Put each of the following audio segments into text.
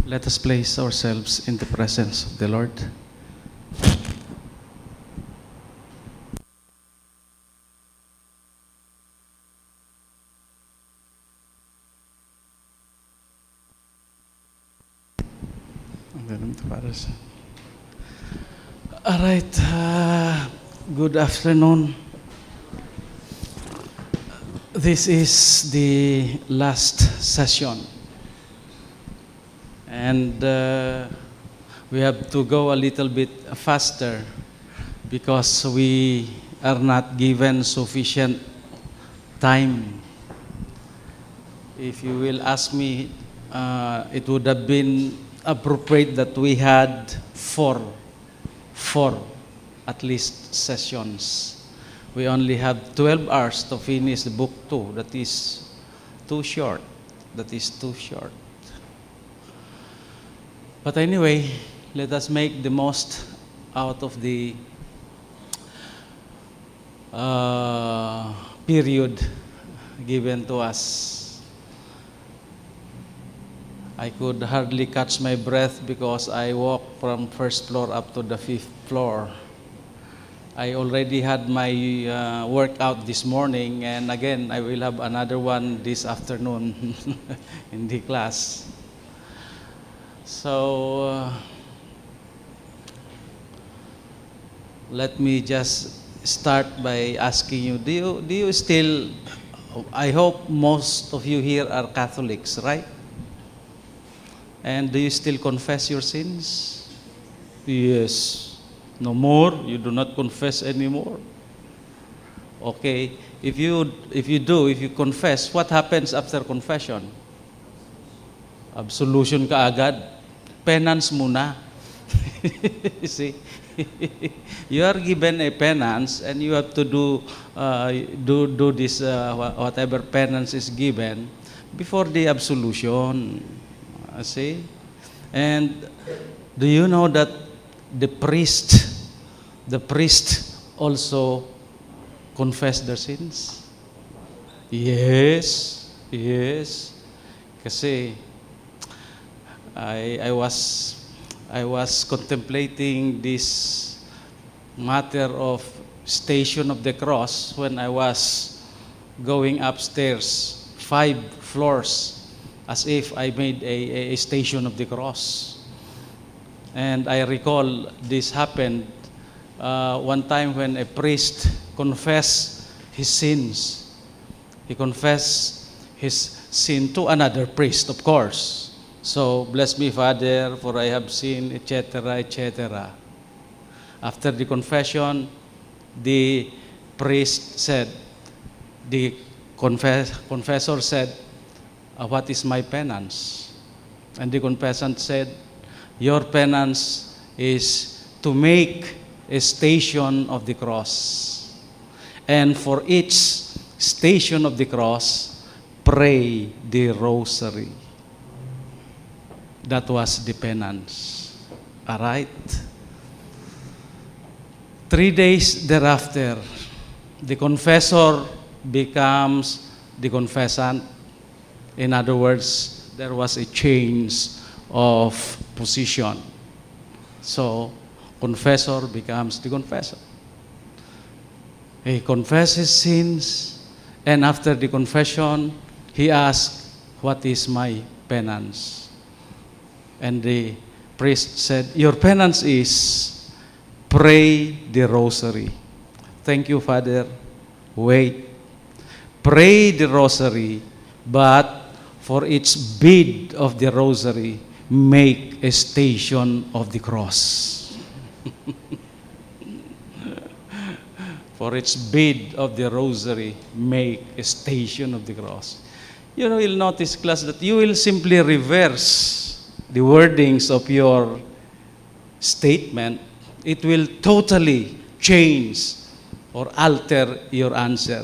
Let us place ourselves in the presence of the Lord. All right, good afternoon. This is the last session. And we have to go a little bit faster because we are not given sufficient time. If you will ask me, it would have been appropriate that we had four at least sessions. We only have 12 hours to finish the book 2. That is too short. But anyway, let us make the most out of the period given to us. I could hardly catch my breath because I walked from first floor up to the 5th floor. I already had my workout this morning, and again, I will have another one this afternoon in the class. So, let me just start by asking you, do you still, I hope most of you here are Catholics, right? And do you still confess your sins? Yes. No more? You do not confess anymore? Okay. If you confess, what happens after confession? Absolution ka agad. Penance muna. You see? You are given a penance and you have to do this whatever penance is given before the absolution. See? And do you know that the priest also confess their sins? Yes. Kasi I was contemplating this matter of Station of the Cross when I was going upstairs 5 floors, as if I made a Station of the Cross. And I recall this happened one time when a priest confessed his sins. He confessed his sin to another priest, of course. So, bless me, Father, for I have sinned, etc., etc. After the confession, the priest said, the confessor said, what is my penance? And the confessant said, your penance is to make a Station of the Cross. And for each Station of the Cross, pray the Rosary. That was the penance. All right? 3 days thereafter, the confessor becomes the confessant. In other words, there was a change of position. So, confessor becomes the confessor. He confesses sins, and after the confession, he asks, what is my penance? And the priest said, your penance is pray the Rosary. Thank you, Father. Wait. Pray the Rosary, but for each bead of the Rosary, make a Station of the Cross. For each bead of the Rosary, make a Station of the Cross. You know, you'll notice, class, that you will simply reverse the wordings of your statement. It will totally change or alter your answer.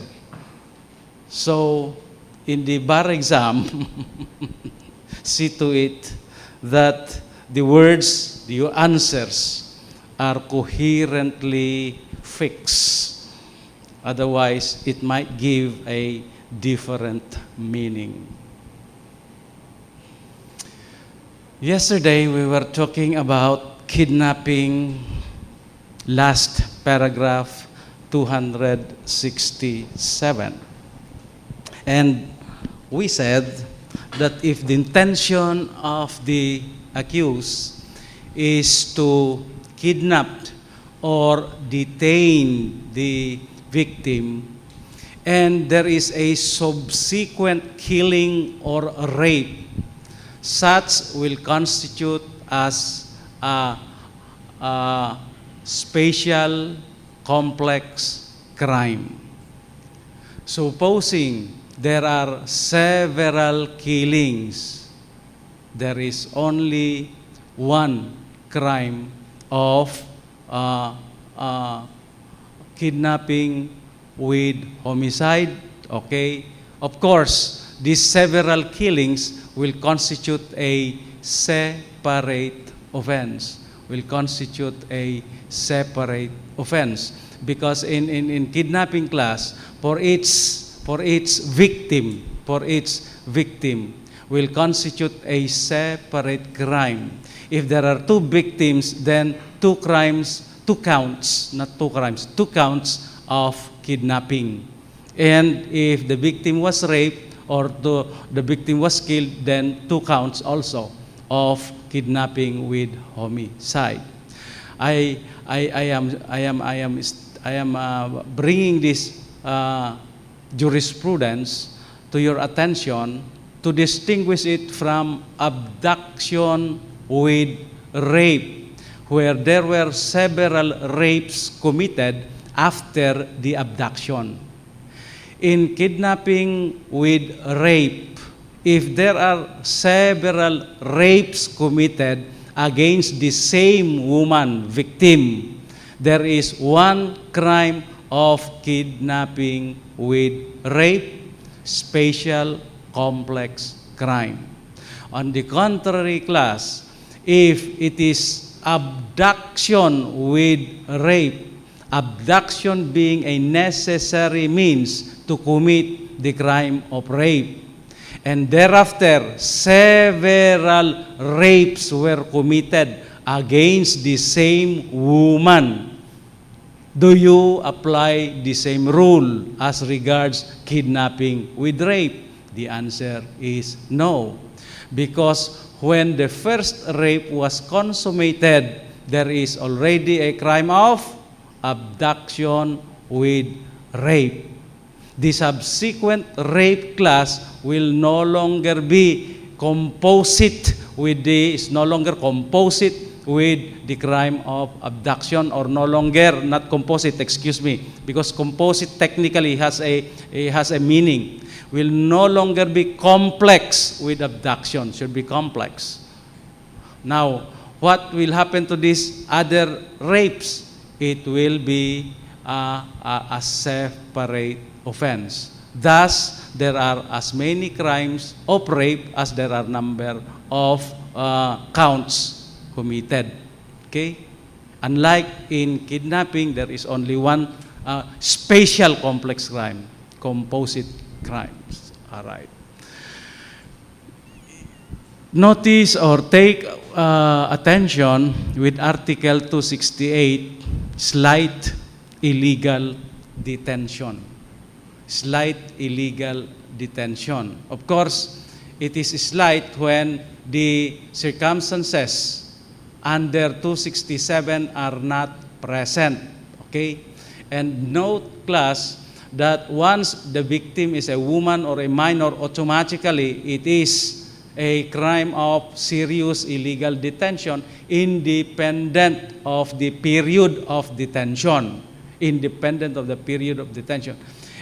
So, in the bar exam, see to it that the words, your answers, are coherently fixed. Otherwise, it might give a different meaning. Yesterday we were talking about kidnapping, last paragraph 267. And we said that if the intention of the accused is to kidnap or detain the victim, and there is a subsequent killing or rape, such will constitute as a special complex crime. Supposing there are several killings, there is only one crime of kidnapping with homicide, okay? Of course, these several killings will constitute a separate offense, because in kidnapping class, for each victim will constitute a separate crime. If there are two victims, then two counts of kidnapping. And if the victim was raped or the victim was killed, then two counts also of kidnapping with homicide. I am bringing this jurisprudence to your attention to distinguish it from abduction with rape, where there were several rapes committed after the abduction. In kidnapping with rape, if there are several rapes committed against the same woman victim, there is one crime of kidnapping with rape, special complex crime. On the contrary, class, if it is abduction with rape, abduction being a necessary means to commit the crime of rape, and thereafter several rapes were committed against the same woman, do you apply the same rule as regards kidnapping with rape? The answer is no, because when the first rape was consummated, there is already a crime of abduction with rape. The subsequent rape class will no longer be composite with the crime of abduction, or not composite, because composite technically has a meaning. Will no longer be complex with abduction, should be complex. Now, what will happen to these other rapes? It will be a separate offense. Thus, there are as many crimes of rape as there are number of counts committed. Okay? Unlike in kidnapping, there is only one special complex crime, composite crimes. All right. Notice or take attention with Article 268, slight illegal detention. Slight illegal detention. Of course, it is slight when the circumstances under 267 are not present. Okay? And note, class, that once the victim is a woman or a minor, automatically it is a crime of serious illegal detention, independent of the period of detention.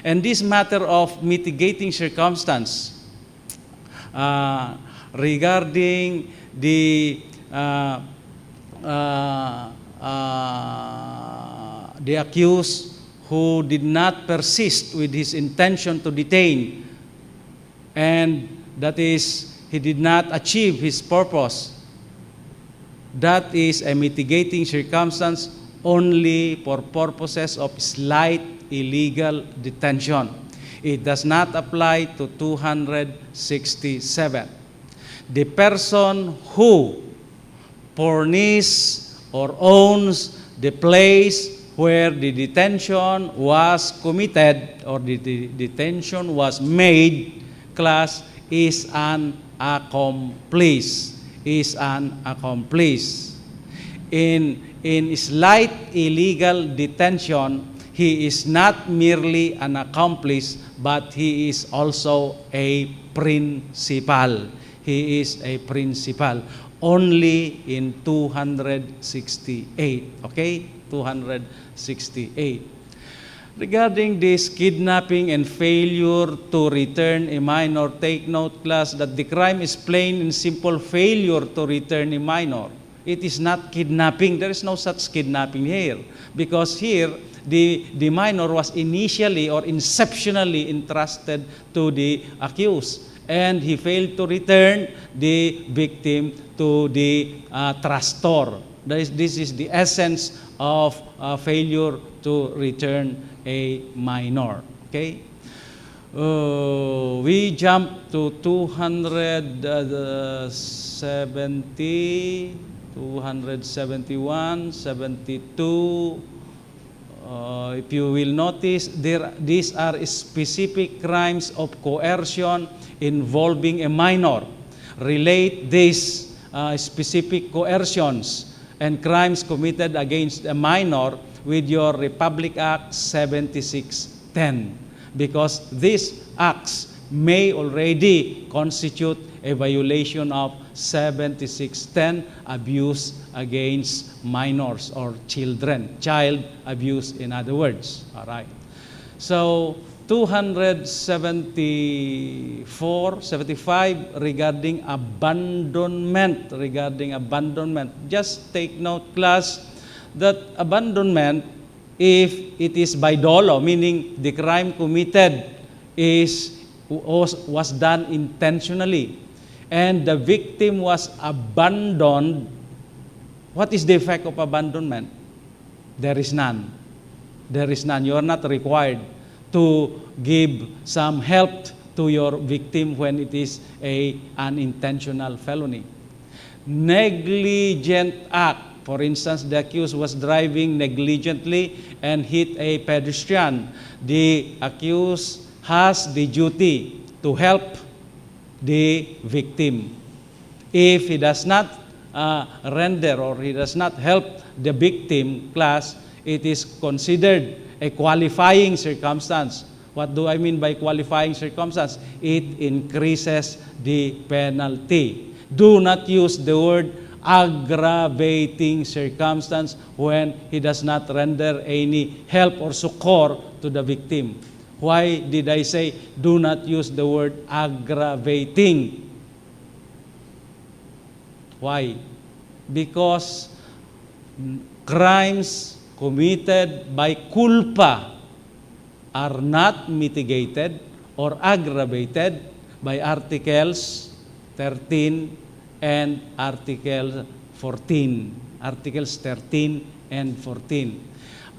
And this matter of mitigating circumstance regarding the accused who did not persist with his intention to detain, and that is, he did not achieve his purpose, that is a mitigating circumstance only for purposes of slight illegal detention. It does not apply to 267. the person who furnishes or owns the place where the detention was committed or the detention was made, class, is an accomplice. Is an accomplice. In slight illegal detention, he is not merely an accomplice, but he is also a principal. He is a principal. Only in 268. Okay? 268. Regarding this kidnapping and failure to return a minor, take note, class, that the crime is plain and simple failure to return a minor. It is not kidnapping. There is no such kidnapping here. Because here, the minor was initially or inceptionally entrusted to the accused. And he failed to return the victim to the trustor. This is the essence of failure to return a minor. Okay? We jump to 270, 271, 72. If you will notice, these are specific crimes of coercion involving a minor. Relate these specific coercions and crimes committed against a minor with your Republic Act 7610, because these acts may already constitute a violation of 7610, abuse against minors or children, child abuse in other words. All right. So 274, 75 regarding abandonment. Just take note, class, that abandonment, if it is by dolo, meaning the crime committed was done intentionally, and the victim was abandoned, what is the effect of abandonment? There is none. There is none. You are not required to give some help to your victim when it is an unintentional felony. Negligent act. For instance, the accused was driving negligently and hit a pedestrian. The accused has the duty to help the victim. If he does not render or he does not help the victim, class, it is considered a qualifying circumstance. What do I mean by qualifying circumstance? It increases the penalty. Do not use the word aggravating circumstance when he does not render any help or succor to the victim. Why did I say do not use the word aggravating? Why? Because crimes committed by culpa are not mitigated or aggravated by Articles 13 and Article 14. Articles 13 and 14.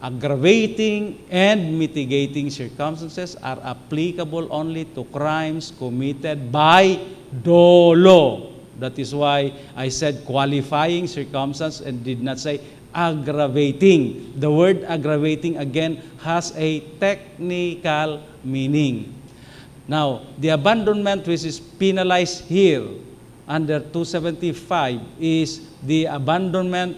Aggravating and mitigating circumstances are applicable only to crimes committed by dolo. That is why I said qualifying circumstance and did not say aggravating. The word aggravating again has a technical meaning. Now, the abandonment which is penalized here under 275 is the abandonment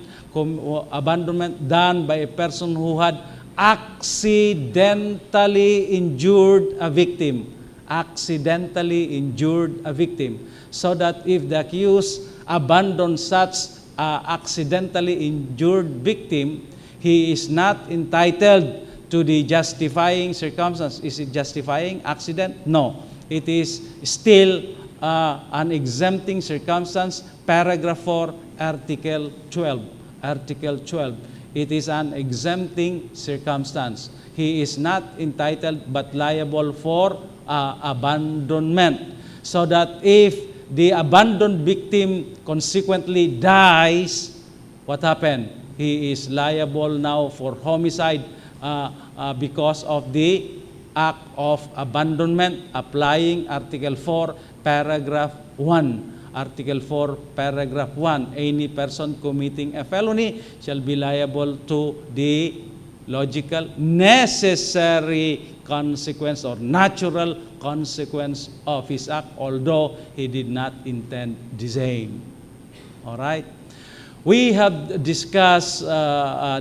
done by a person who had accidentally injured a victim. Accidentally injured a victim. So that if the accused abandoned such accidentally injured victim, he is not entitled to the justifying circumstance. Is it justifying accident? No. It is still an exempting circumstance, paragraph 4, Article 12. Article 12. It is an exempting circumstance. He is not entitled but liable for abandonment. So that if the abandoned victim consequently dies, what happened? He is liable now for homicide because of the act of abandonment, applying Article 4, paragraph 1. Article 4, Paragraph 1, any person committing a felony shall be liable to the logical, necessary consequence or natural consequence of his act, although he did not intend the same. All right? We have discussed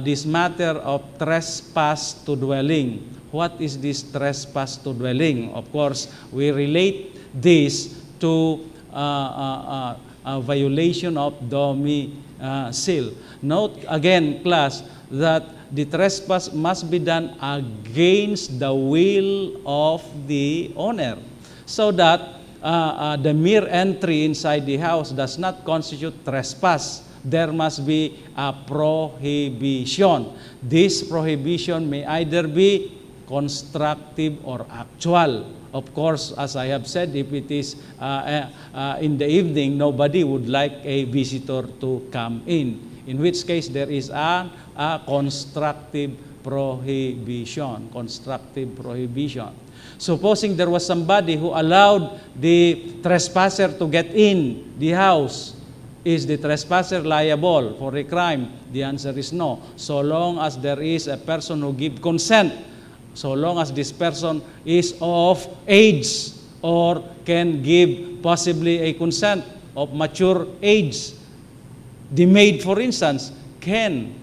this matter of trespass to dwelling. What is this trespass to dwelling? Of course, we relate this to a violation of domicile. Note again, class, that the trespass must be done against the will of the owner, so that the mere entry inside the house does not constitute trespass. There must be a prohibition. This prohibition may either be constructive or actual. Of course, as I have said, if it is in the evening, nobody would like a visitor to come in which case there is a constructive prohibition. Constructive prohibition. Supposing there was somebody who allowed the trespasser to get in the house, is the trespasser liable for a crime? The answer is no. So long as there is a person who gives consent, so long as this person is of age or can give possibly a consent of mature age. The maid, for instance, can.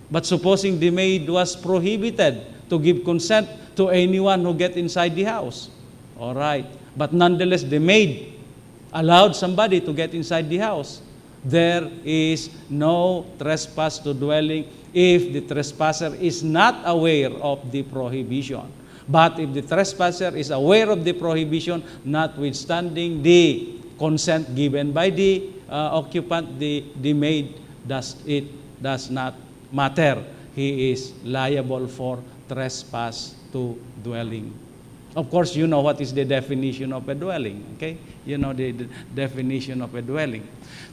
But supposing the maid was prohibited to give consent to anyone who get inside the house. All right. But nonetheless, the maid allowed somebody to get inside the house. There is no trespass to dwelling if the trespasser is not aware of the prohibition. But if the trespasser is aware of the prohibition, notwithstanding the consent given by the occupant, the maid, it does not matter. He is liable for trespass to dwelling. Of course, you know what is the definition of a dwelling, okay? You know the definition of a dwelling.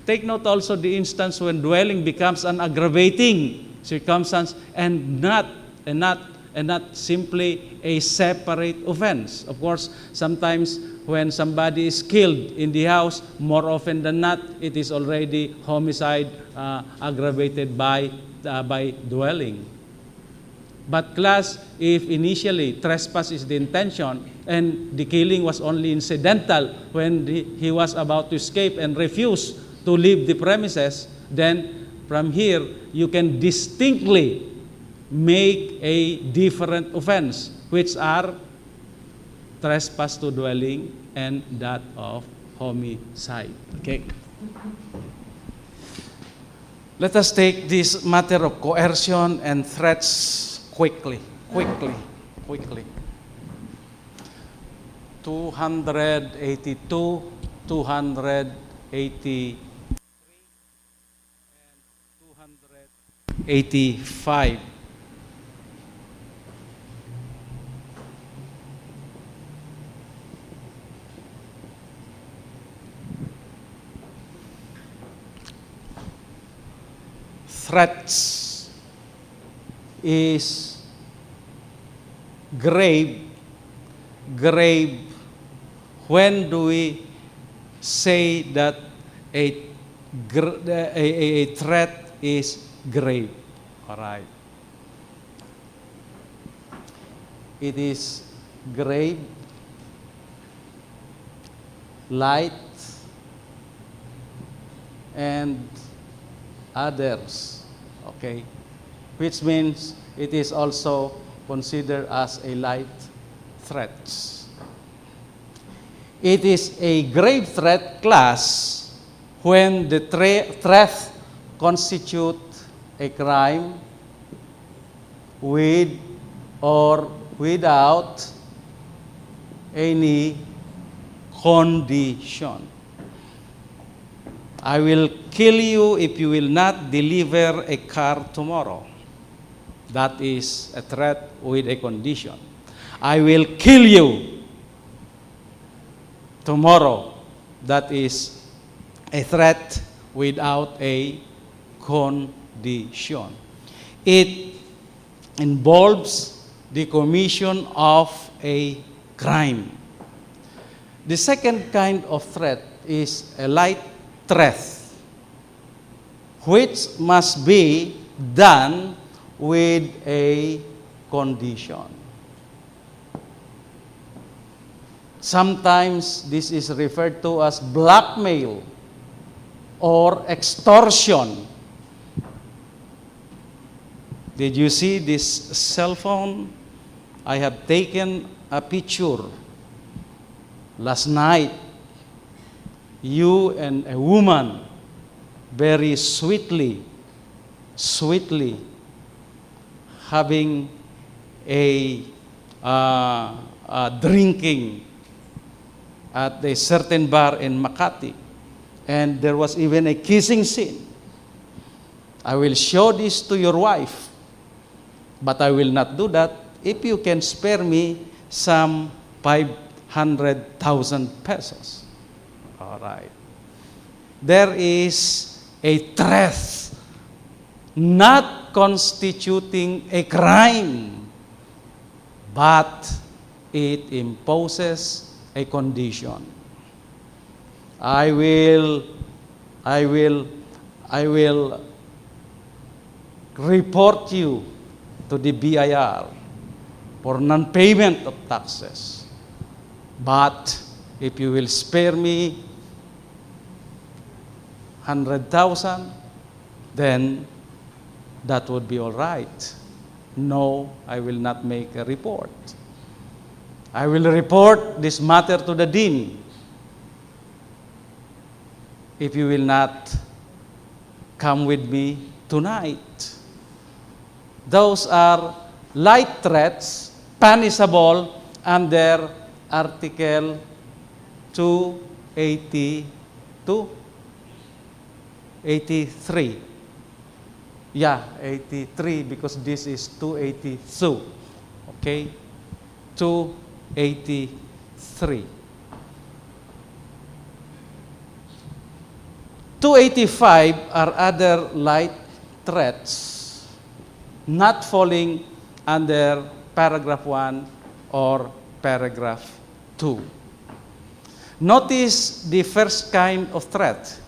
Take note also the instance when dwelling becomes an aggravating circumstance and not simply a separate offense. Of course, sometimes when somebody is killed in the house, more often than not, it is already homicide aggravated by dwelling. But class, if initially trespass is the intention and the killing was only incidental when he was about to escape and refused to leave the premises, then from here you can distinctly make a different offense, which are trespass to dwelling and that of homicide. Okay. Let us take this matter of coercion and threats quickly. 282, 283, and 285. Threats is grave. When do we say that a threat is grave? All right. It is grave, light, and others. Okay, which means it is also considered as a light threat. It is a grave threat class when the threat constitutes a crime with or without any condition. I will kill you if you will not deliver a car tomorrow. That is a threat with a condition. I will kill you tomorrow. That is a threat without a condition. It involves the commission of a crime. The second kind of threat is a light threat, which must be done with a condition. Sometimes this is referred to as blackmail or extortion. Did you see this cell phone? I have taken a picture last night. You and a woman very sweetly having a drinking at a certain bar in Makati. And there was even a kissing scene. I will show this to your wife, but I will not do that if you can spare me some 500,000 pesos. All right. There is a threat not constituting a crime, but it imposes a condition. I will report you to the BIR for non-payment of taxes. But if you will spare me 100,000, then that would be all right. No, I will not make a report. I will report this matter to the dean if you will not come with me tonight. Those are light threats punishable under Article 83. Yeah, 83 because this is 282. Okay? 283. 285 are other light threats not falling under paragraph 1 or paragraph 2. Notice the first kind of threat.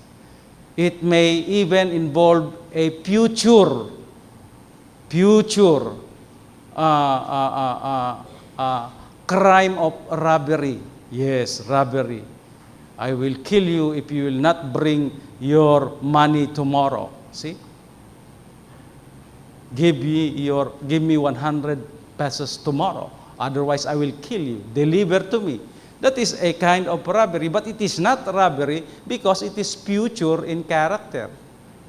It may even involve a future crime of robbery. Yes, robbery. I will kill you if you will not bring your money tomorrow. See? Give me 100 pesos tomorrow. Otherwise, I will kill you. Deliver to me. That is a kind of robbery, but it is not robbery because it is future in character.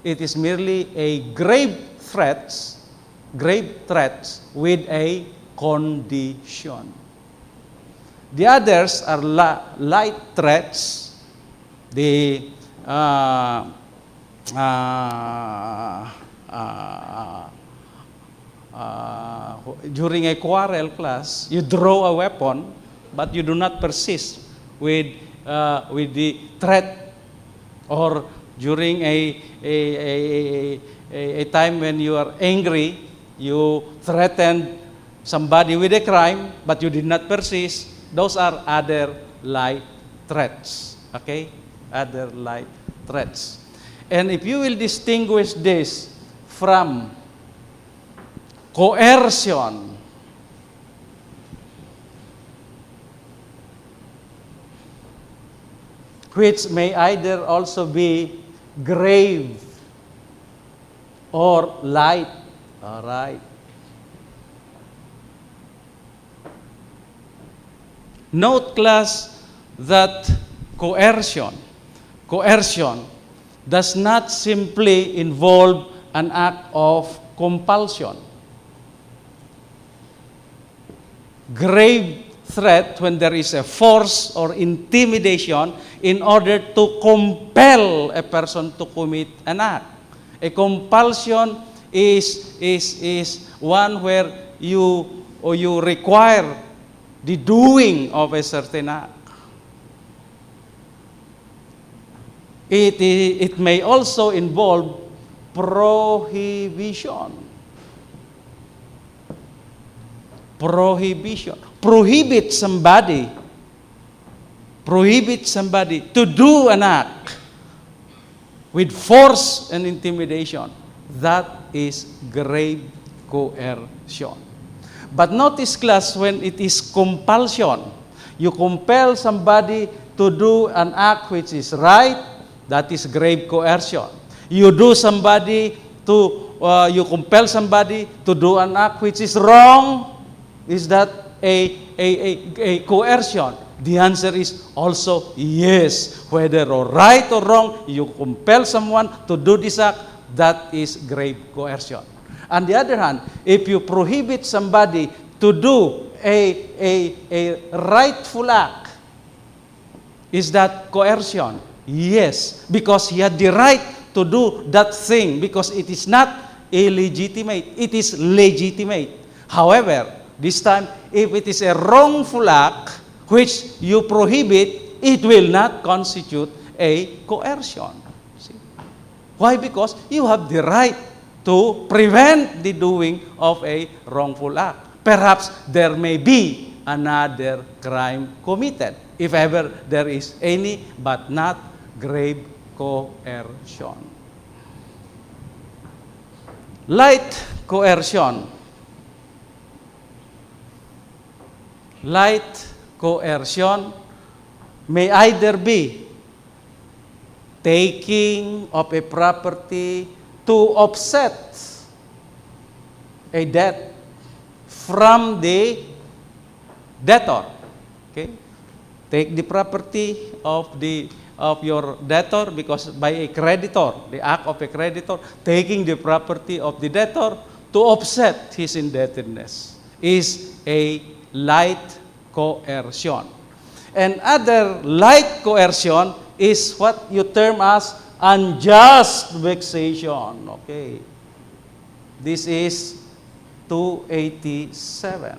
It is merely a grave threats with a condition. The others are light threats. During a quarrel class, you draw a weapon, but you do not persist with the threat, or during a time when you are angry, you threatened somebody with a crime, but you did not persist. Those are other light threats. Okay? Other light threats. And if you will distinguish this from coercion, which may either also be grave or light. All right. Note, class, that coercion does not simply involve an act of compulsion. Grave threat when there is a force or intimidation in order to compel a person to commit an act. A compulsion is one where you require the doing of a certain act. It may also involve prohibition. Prohibit somebody prohibit somebody to do an act with force and intimidation, that is grave coercion. But notice, class, when it is compulsion, you compel somebody to do an act which is right, that is grave coercion. You compel somebody to do an act which is wrong, is that a coercion? The answer is also yes. Whether right or wrong, you compel someone to do this act, that is grave coercion. On the other hand, if you prohibit somebody to do a rightful act, is that coercion? Yes, because he had the right to do that thing, because it is not illegitimate, it is legitimate. However, this time, if it is a wrongful act which you prohibit, it will not constitute a coercion. See? Why? Because you have the right to prevent the doing of a wrongful act. Perhaps there may be another crime committed, if ever there is any, but not grave coercion. Light coercion. Light coercion may either be taking of a property to offset a debt from the debtor. Okay? Take the property of your debtor, because by a creditor, the act of a creditor, taking the property of the debtor to offset his indebtedness is a light coercion. And other light coercion is what you term as unjust vexation. Okay. This is 287.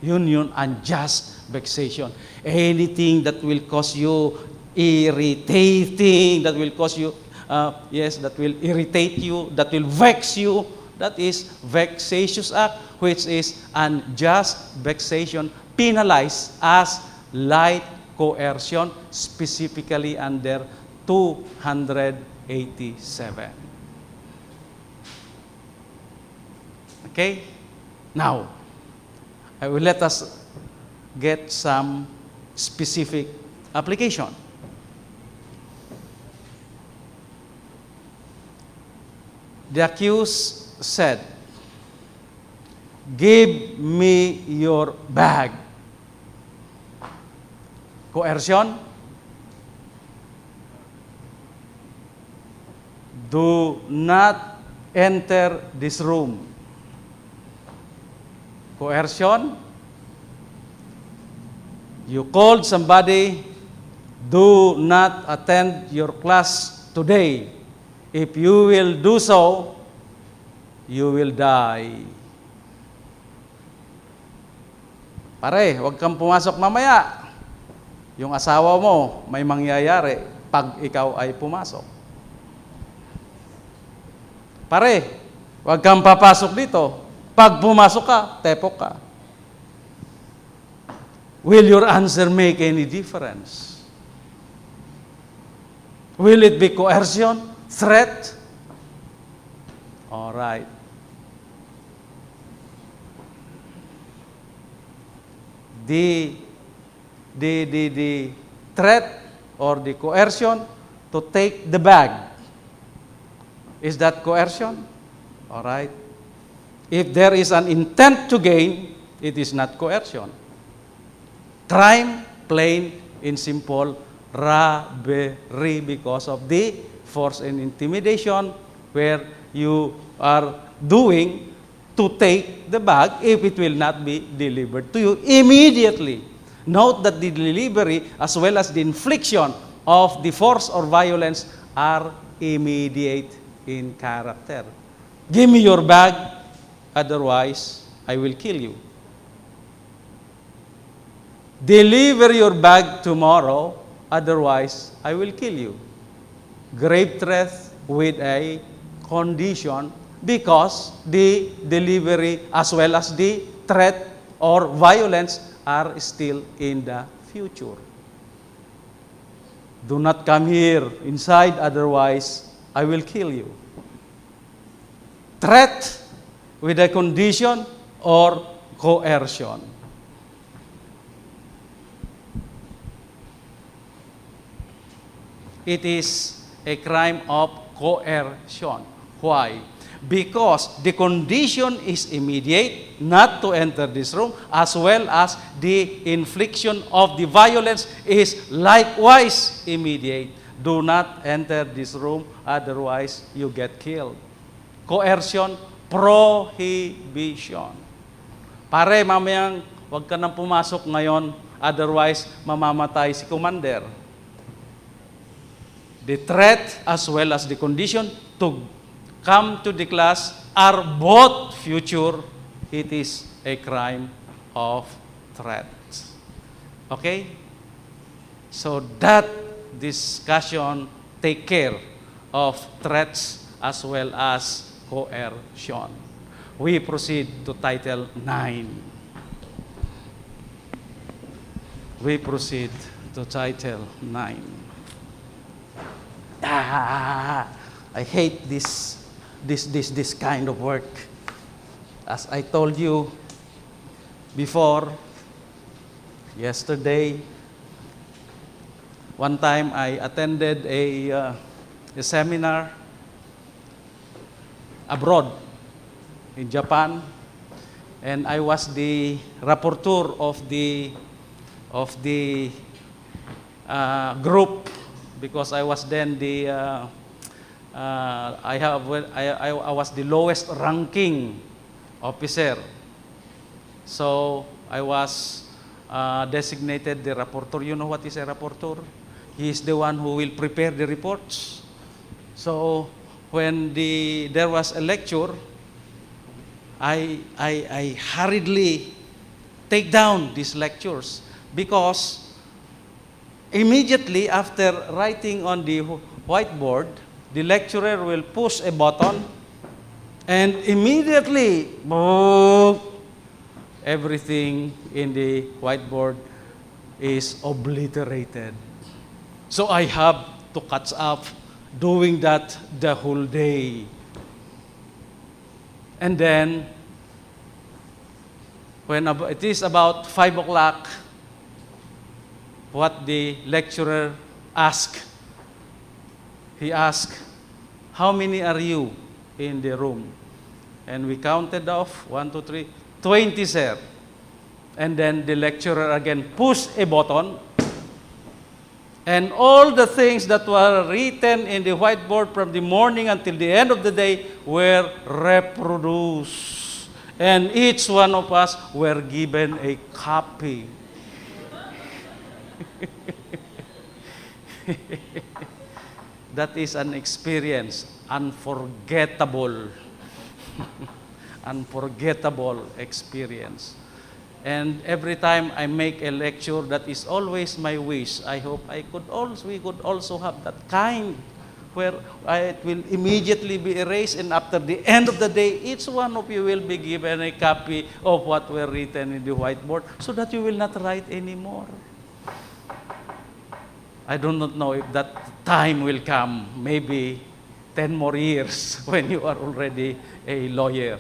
Union unjust vexation. Anything that will cause you irritating, that will cause you, that will irritate you, that will vex you, that is vexatious act, which is unjust vexation, penalized as light coercion, specifically under 287. Okay? Now, I will let us get some specific application. The accused said, "Give me your bag." Coercion? Do not enter this room. Coercion? You called somebody, do not attend your class today. If you will do so, you will die. Pare, huwag kang pumasok mamaya. Yung asawa mo may mangyayari pag ikaw ay pumasok. Pare, huwag kang papasok dito. Pag pumasok ka, tepok ka. Will your answer make any difference? Will it be coercion? Threat? All right. The threat or the coercion to take the bag, is that coercion? All right. If there is an intent to gain, it is not coercion. Crime, plain and simple, robbery, because of the force and intimidation where you are doing to take the bag if it will not be delivered to you immediately. Note that the delivery as well as the infliction of the force or violence are immediate in character. Give me your bag, otherwise I will kill you. Deliver your bag tomorrow, otherwise I will kill you. Grave threat with a condition, because the delivery as well as the threat or violence are still in the future. Do not come here inside, otherwise I will kill you. Threat with a condition or coercion. It is a crime of coercion. Why? Because the condition is immediate, not to enter this room, as well as the infliction of the violence is likewise immediate. Do not enter this room, otherwise you get killed. Coercion, prohibition. Pare, mamayang wag ka nang pumasok ngayon, otherwise mamamatay si commander. The threat as well as the condition to come to the class are both future. It is a crime of threat. Okay? So that discussion take care of threats as well as coercion. We proceed to Title 9. We proceed to Title 9. I hate this kind of work. As I told you before, yesterday, one time I attended a seminar abroad in Japan, and I was the rapporteur of the group, because I was then I was the lowest ranking officer. So I was designated the rapporteur. You know what is a rapporteur? He is the one who will prepare the reports. So when there was a lecture, I hurriedly take down these lectures, because immediately after writing on the whiteboard, the lecturer will push a button, and immediately, everything in the whiteboard is obliterated. So I have to catch up doing that the whole day. And then, when it is about 5 o'clock, what the lecturer asked, he asked, how many are you in the room? And we counted off, 1, 2, 3, 20, sir. And then the lecturer again pushed a button, and all the things that were written in the whiteboard from the morning until the end of the day were reproduced. And each one of us were given a copy. That is an experience, unforgettable, unforgettable experience. And every time I make a lecture, that is always my wish. I hope we could also have that kind, where it will immediately be erased, and after the end of the day, each one of you will be given a copy of what were written in the whiteboard, so that you will not write anymore. I do not know if that time will come, maybe 10 more years, when you are already a lawyer,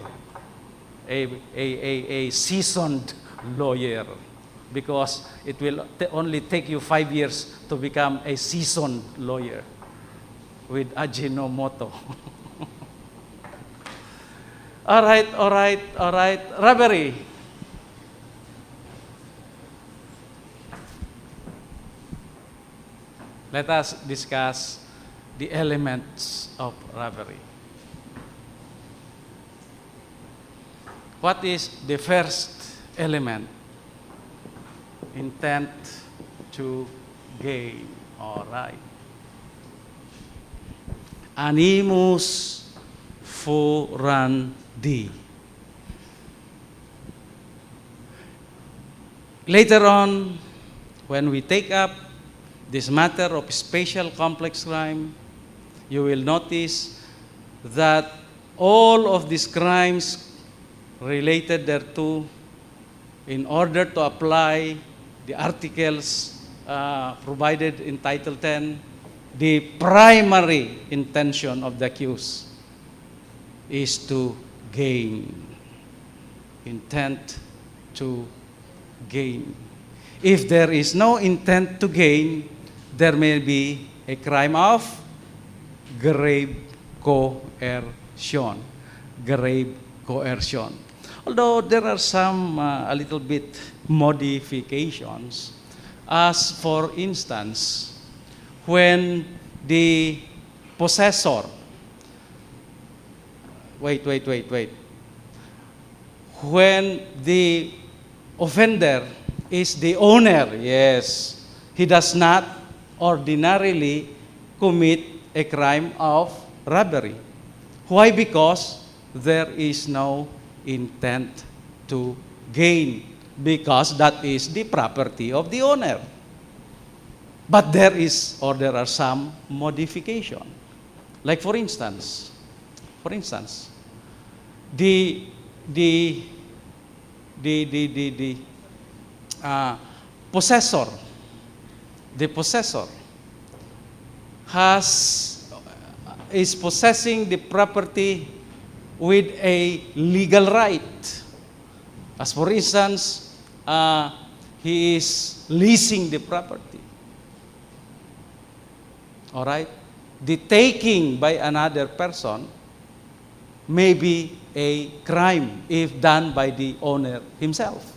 a seasoned lawyer, because it will only take you 5 years to become a seasoned lawyer with Ajinomoto. All right. Robbery. Let us discuss the elements of robbery. What is the first element? Intent to gain. All right. Animus furandi. Later on, when we take up this matter of spatial complex crime, you will notice that all of these crimes related thereto, in order to apply the articles provided in Title 10, the primary intention of the accused is to gain. Intent to gain. If there is no intent to gain, there may be a crime of grave coercion. Grave coercion. Although there are some a little bit modifications, as for instance, when the possessor, wait. When the offender is the owner, yes, he does not ordinarily commit a crime of robbery. Why? Because there is no intent to gain, because that is the property of the owner. But there are some modification. Like for instance, the possessor is possessing the property with a legal right. As for instance, he is leasing the property. All right? The taking by another person may be a crime if done by the owner himself.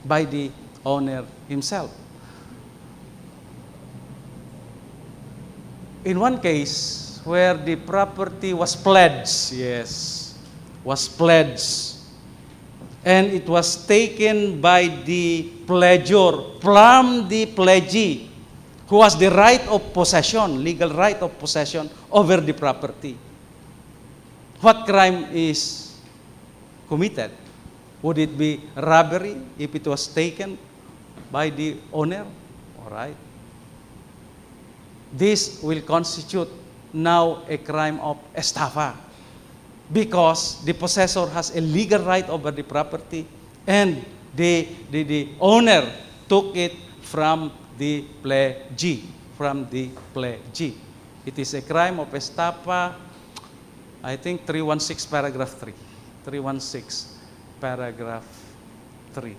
By the owner himself. In one case, where the property was pledged, and it was taken by the pledgor from the pledgee, who has the right of possession, legal right of possession over the property. What crime is committed? Would it be robbery if it was taken by the owner? All right. This will constitute now a crime of estafa, because the possessor has a legal right over the property and the owner took it from the pledgee. It is a crime of estafa, I think 316 paragraph 3. 316 paragraph 3.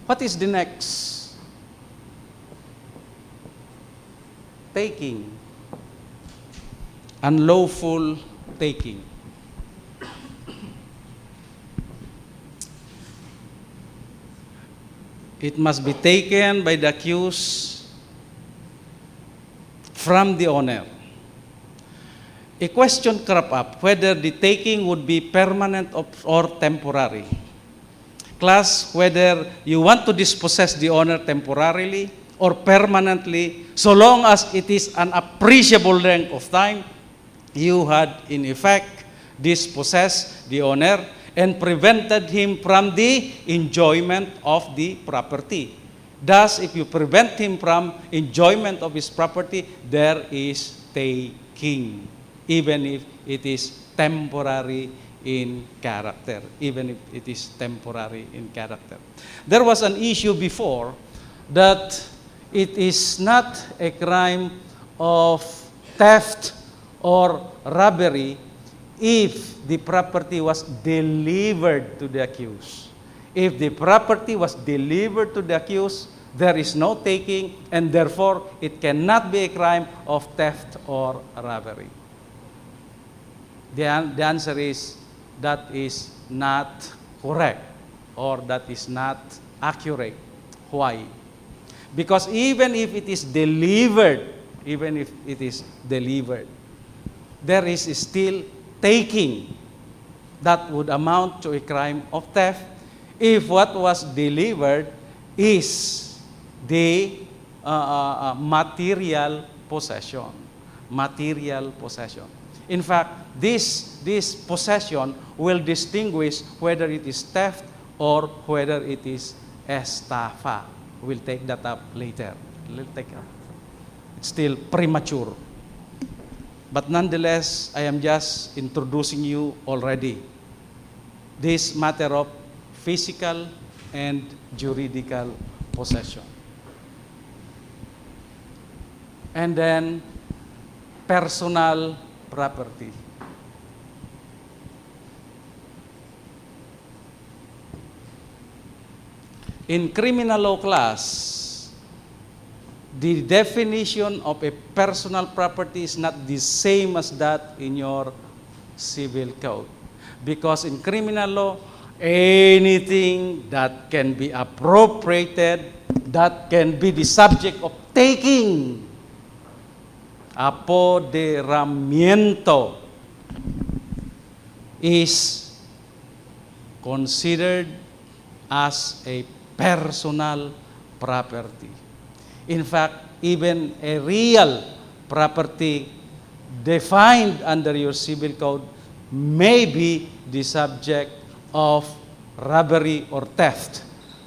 What is the next? Taking. Unlawful taking. It must be taken by the accused from the owner. A question crop up whether the taking would be permanent or temporary. Class, whether you want to dispossess the owner temporarily or permanently, so long as it is an appreciable length of time, you had in effect dispossessed the owner and prevented him from the enjoyment of the property. Thus, if you prevent him from enjoyment of his property, there is taking, even if it is temporary in character, even if it is temporary in character. There was an issue before that it is not a crime of theft or robbery if the property was delivered to the accused. If the property was delivered to the accused, there is no taking, and therefore it cannot be a crime of theft or robbery. The answer is that is not correct, or that is not accurate. Why? Because even if it is delivered, there is still taking that would amount to a crime of theft if what was delivered is the material possession. Material possession. In fact, this possession will distinguish whether it is theft or whether it is estafa. We'll take that up later. It's still premature. But nonetheless, I am just introducing you already. this matter of physical and juridical possession. And then, personal property. In criminal law class, the definition of a personal property is not the same as that in your civil code. Because in criminal law, anything that can be appropriated, that can be the subject of taking, apoderamiento, is considered as a personal property. In fact, even a real property defined under your civil code may be the subject of robbery or theft.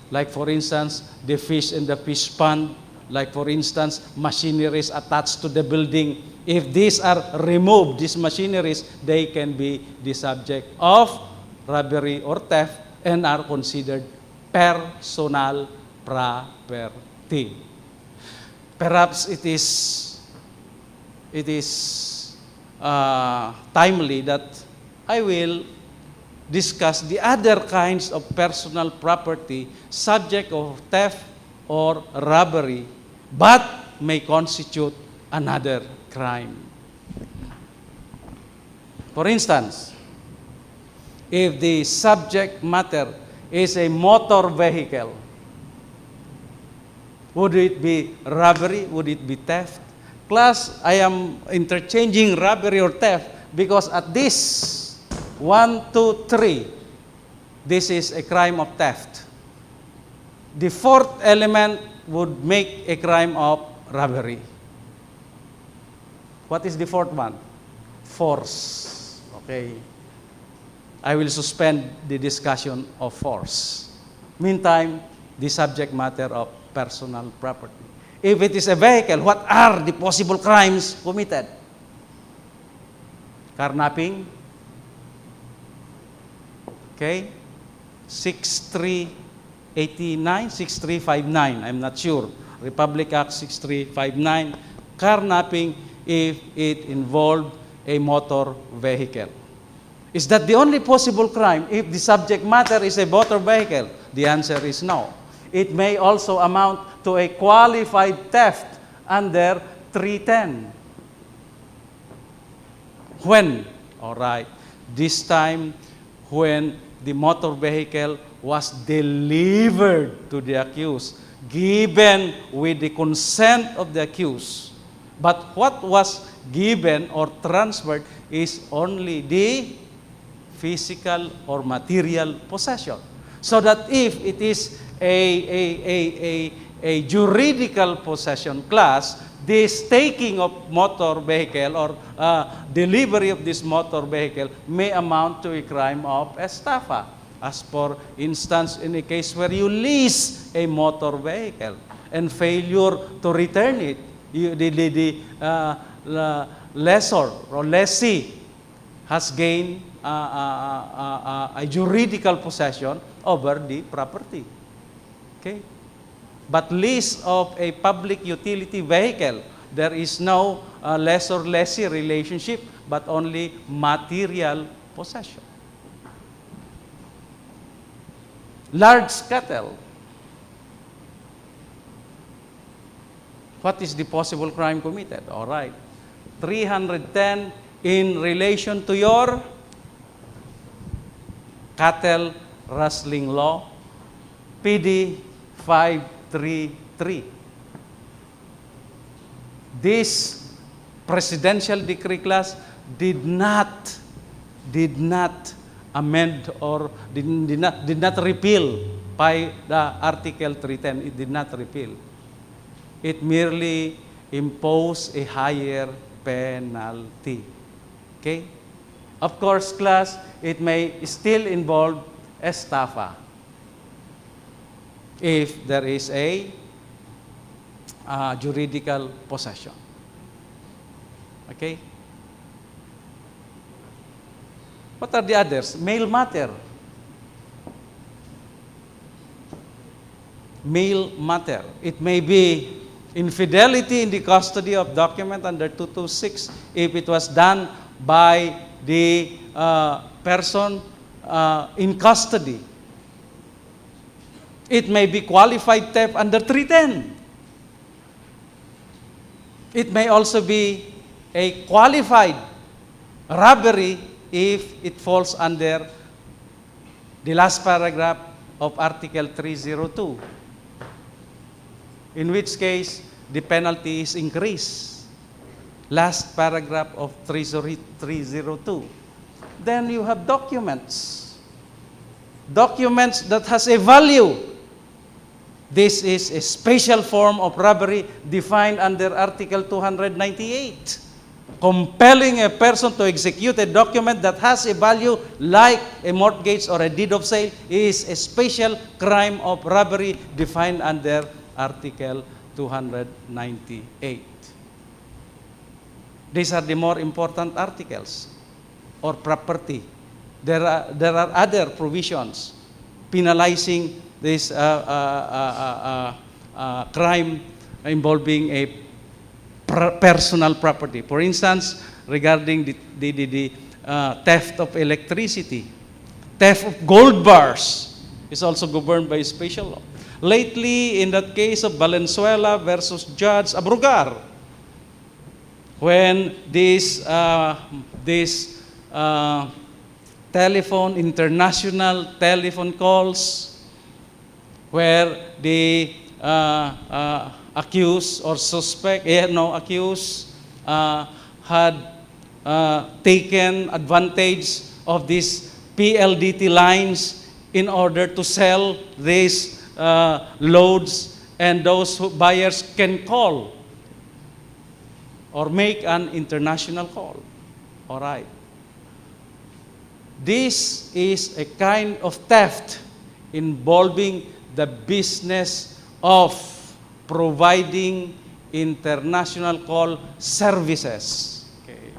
Like for instance, the fish in the fish pond, like for instance, machineries attached to the building. If these are removed, these machineries, they can be the subject of robbery or theft and are considered personal property. Perhaps it is timely that I will discuss the other kinds of personal property subject of theft or robbery, but may constitute another crime. For instance, if the subject matter is a motor vehicle, would it be robbery? Would it be theft? Class, I am interchanging robbery or theft because at this 1, 2, 3, this is a crime of theft. The fourth element would make a crime of robbery. What is the fourth one? Force. Okay. I will suspend the discussion of force. Meantime, the subject matter of personal property. If it is a vehicle, what are the possible crimes committed? Carnapping. Okay. 6389, 6359, I'm not sure. Republic Act 6359, carnapping if it involved a motor vehicle. Is that the only possible crime if the subject matter is a motor vehicle? The answer is no. It may also amount to a qualified theft under 310. When? All right. This time, when the motor vehicle was delivered to the accused, given with the consent of the accused. But what was given or transferred is only the physical or material possession. So that if it is a juridical possession class, this taking of motor vehicle or delivery of this motor vehicle may amount to a crime of estafa. As for instance, in a case where you lease a motor vehicle and failure to return it, the lessor or lessee has gained a juridical possession over the property. Okay? But lease of a public utility vehicle, there is no lessor-lessee relationship, but only material possession. Large cattle. What is the possible crime committed? All right. 310 in relation to your cattle rustling law, PD 533. This presidential decree class did not amend or did not repeal by the Article 310. It did not repeal. It merely imposed a higher penalty. Okay? Of course, class, it may still involve estafa if there is a juridical possession. Okay? What are the others? Mail matter. mail matter. It may be infidelity in the custody of document under 226 if it was done by the person in custody. It may be qualified theft under 310. It may also be a qualified robbery if it falls under the last paragraph of Article 302, in which case the penalty is increased. Last paragraph of 302. Then you have documents. Documents that has a value. This is a special form of robbery defined under Article 298. Compelling a person to execute a document that has a value like a mortgage or a deed of sale is a special crime of robbery defined under Article 298. These are the more important articles or property. There are other provisions penalizing this crime involving a personal property. For instance, regarding the theft of electricity, theft of gold bars is also governed by special law. Lately, in that case of Valenzuela versus Judge Abrugar, when this international telephone calls, where the accused or suspect, accused had taken advantage of these PLDT lines in order to sell these loads, and those buyers can call or make an international call. All right. This is a kind of theft involving the business of providing international call services. Okay.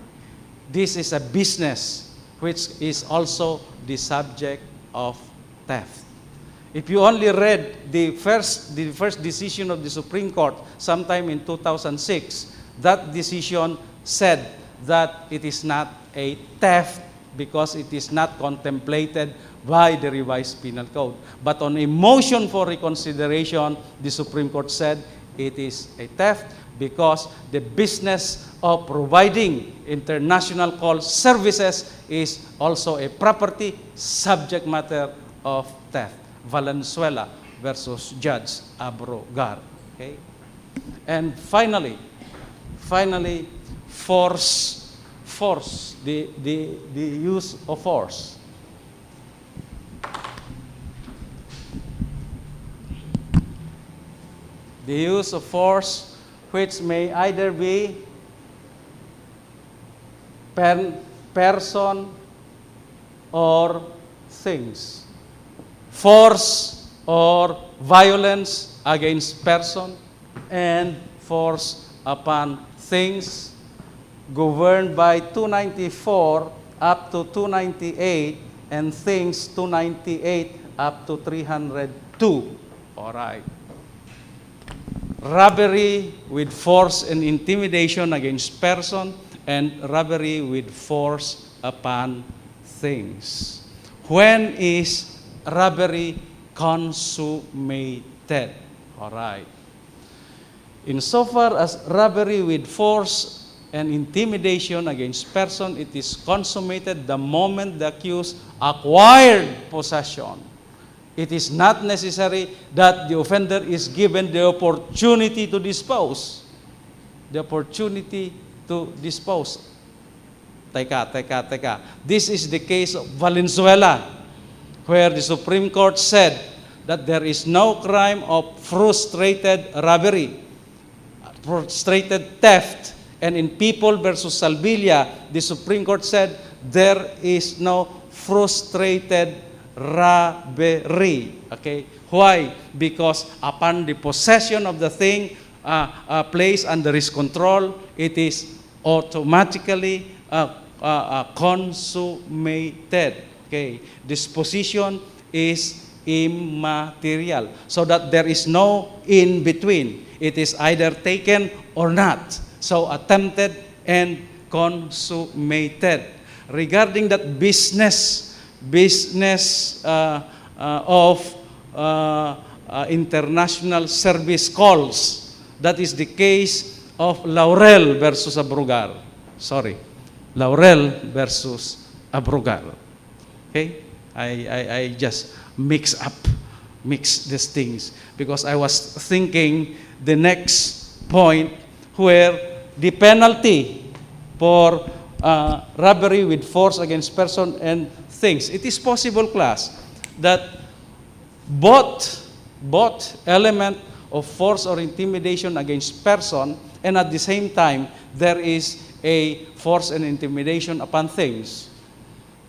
This is a business which is also the subject of theft. If you only read the first decision of the Supreme Court sometime in 2006, that decision said that it is not a theft because it is not contemplated by the revised penal code. But on a motion for reconsideration, the Supreme Court said it is a theft because the business of providing international call services is also a property subject matter of theft. Valenzuela versus Judge Abrugar. Okay? And finally, force, the use of force. The use of force, which may either be person or things. Force or violence against person and force upon things, governed by 294 up to 298 and things 298 up to 302. All right. Robbery with force and intimidation against person and robbery with force upon things. When is robbery consummated? All right. Insofar as robbery with force and intimidation against person, it is consummated the moment the accused acquired possession. It is not necessary that the offender is given the opportunity to dispose. The opportunity to dispose. Teka. This is the case of Valenzuela, where the Supreme Court said that there is no crime of frustrated robbery, frustrated theft. And in People versus Salvilla, the Supreme Court said there is no frustrated robbery. Okay? Why? Because upon the possession of the thing placed under his control, it is automatically consummated. Okay? Disposition is immaterial, so that there is no in between. It is either taken or not. So attempted and consummated. Regarding that business of international service calls, that is the case of Laurel versus Abrugar. Laurel versus Abrugar. Okay? I just mix these things because I was thinking the next point where the penalty for robbery with force against person and things. It is possible, class, that both element of force or intimidation against person and at the same time there is a force and intimidation upon things.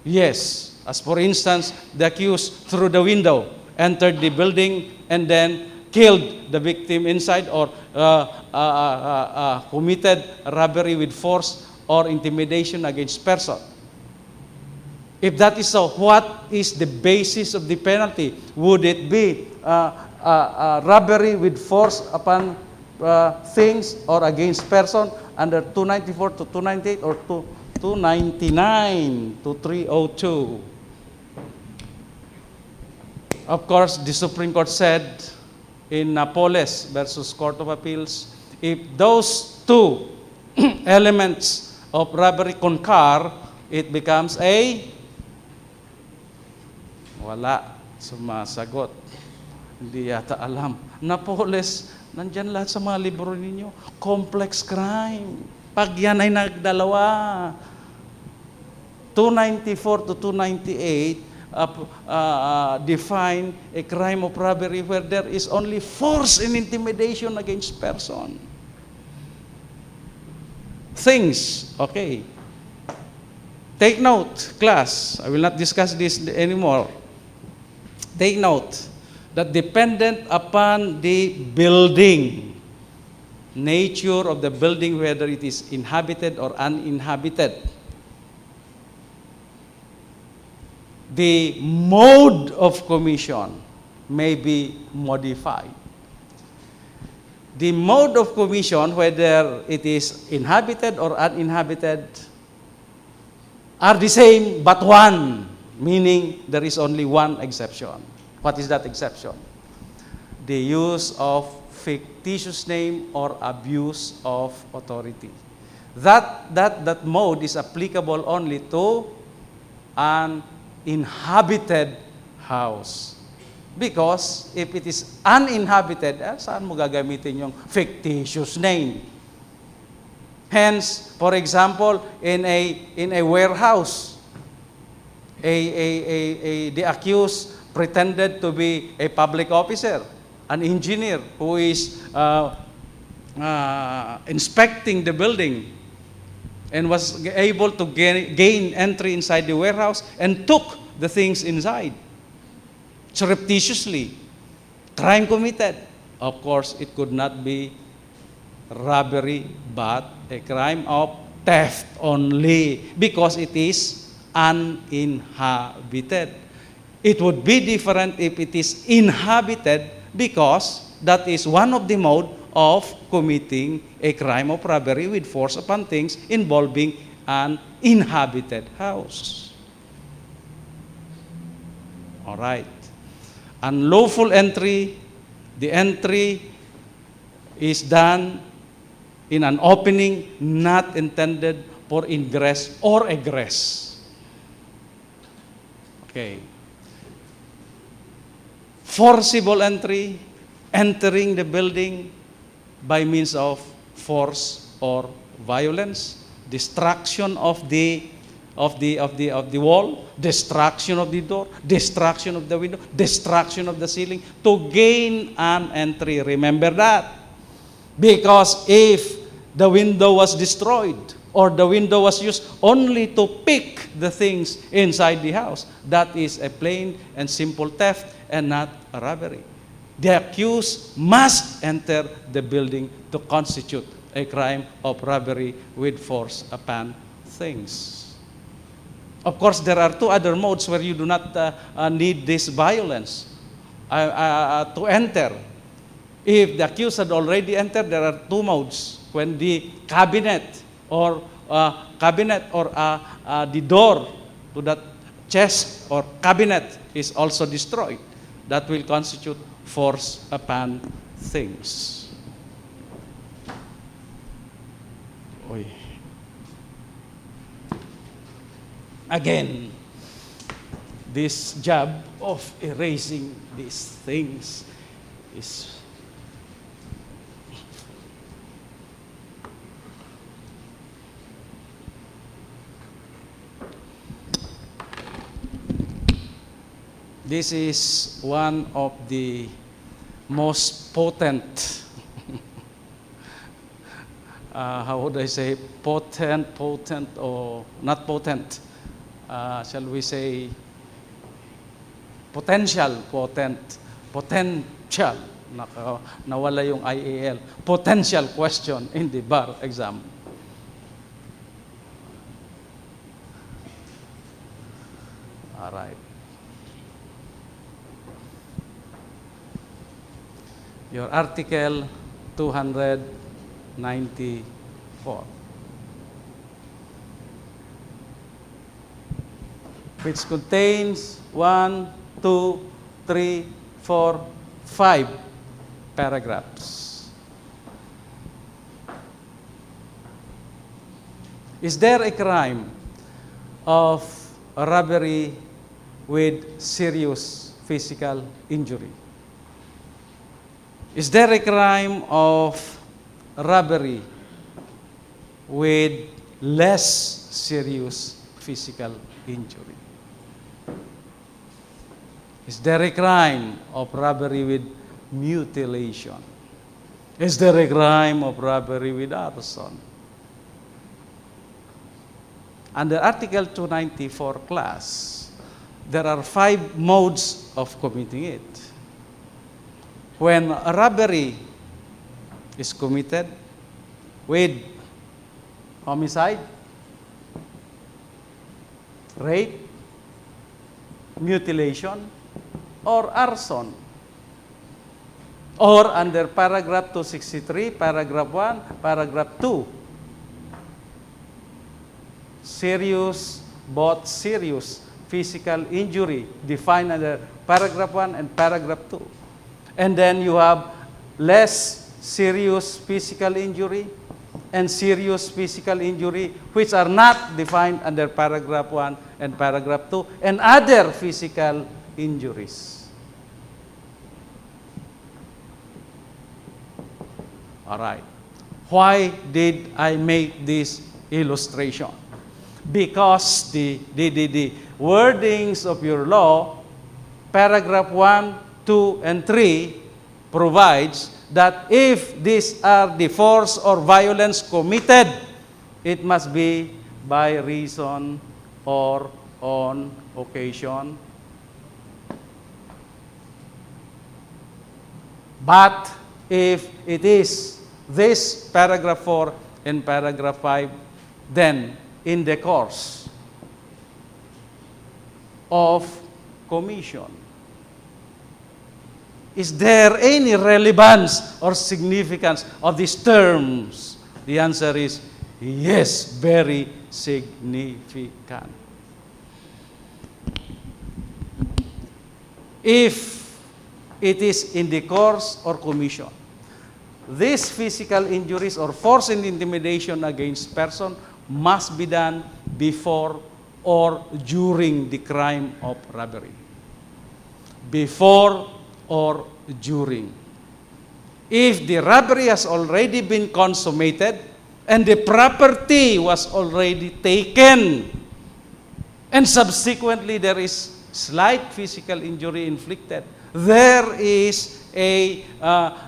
Yes, as for instance, the accused through the window entered the building and then killed the victim inside, or committed robbery with force or intimidation against person. If that is so, what is the basis of the penalty? Would it be robbery with force upon things or against person under 294 to 298 or 299 to 302? Of course, the Supreme Court said in Napoles versus Court of Appeals, if those two elements of robbery concur, it becomes a wala, sumasagot. Hindi yata alam. Napoles, nandyan lahat sa mga libro ninyo. Complex crime. Pag yan ay nagdalawa, 294 to 298, define a crime of robbery where there is only force and intimidation against person. Things, okay. Take note, class, I will not discuss this anymore. Take note that dependent upon the building, nature of the building, whether it is inhabited or uninhabited, the mode of commission may be modified. The mode of commission, whether it is inhabited or uninhabited, are the same but one, meaning there is only one exception. What is that exception? The use of fictitious name or abuse of authority. That mode is applicable only to an inhabited house. Because if it is uninhabited, saan mo gagamitin yung fictitious name? Hence, for example, in a warehouse, the accused pretended to be a public officer, an engineer who is inspecting the building, and was able to gain entry inside the warehouse and took the things inside surreptitiously. Crime committed. Of course, it could not be robbery, but a crime of theft only because it is uninhabited. It would be different if it is inhabited because that is one of the mode of committing a crime of robbery with force upon things involving an inhabited house. All right. Unlawful entry, the entry is done in an opening not intended for ingress or egress. Okay. Forcible entry, entering the building by means of force or violence, destruction of the wall, destruction of the door, destruction of the window, destruction of the ceiling to gain an entry. Remember that. Because if the window was destroyed or the window was used only to pick the things inside the house, that is a plain and simple theft and not a robbery. The accused must enter the building to constitute a crime of robbery with force upon things. Of course, there are two other modes where you do not need this violence. to enter. If the accused had already entered, there are two modes. When the cabinet or the door to that chest or cabinet is also destroyed, that will constitute force upon things. Oy. Again, this job of erasing these things is this is one of the most potent how would I say, potent or not potent, shall we say, potential, nawala yung IAL, potential question in the bar exam. All right. Your Article 294, which contains 1, 2, 3, 4, 5 paragraphs. Is there a crime of robbery with serious physical injury? Is there a crime of robbery with less serious physical injury? Is there a crime of robbery with mutilation? Is there a crime of robbery with arson? Under Article 294 class, there are 5 modes of committing it. When a robbery is committed with homicide, rape, mutilation, or arson, or under paragraph 263, paragraph 1, paragraph 2, both serious physical injury defined under paragraph 1 and paragraph 2. And then you have less serious physical injury and serious physical injury, which are not defined under paragraph 1 and paragraph 2, and other physical injuries. All right. Why did I make this illustration? Because the wordings of your law, paragraph 1, 2, and 3, provides that if these are the force or violence committed, it must be by reason or on occasion. But if it is this paragraph 4 and paragraph 5, then in the course of commission. Is there any relevance or significance of these terms? The answer is yes, very significant. If it is in the course or commission, these physical injuries or force and intimidation against person must be done before or during the crime of robbery. Before or during. If the robbery has already been consummated and the property was already taken, and subsequently there is slight physical injury inflicted, there is a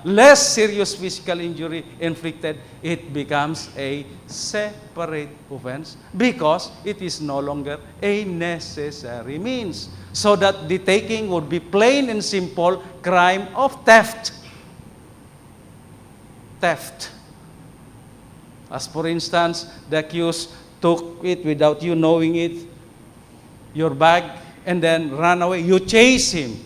less serious physical injury inflicted, it becomes a separate offense because it is no longer a necessary means. So that the taking would be plain and simple crime of theft. Theft. As for instance, the accused took it without you knowing it, your bag, and then ran away. You chase him.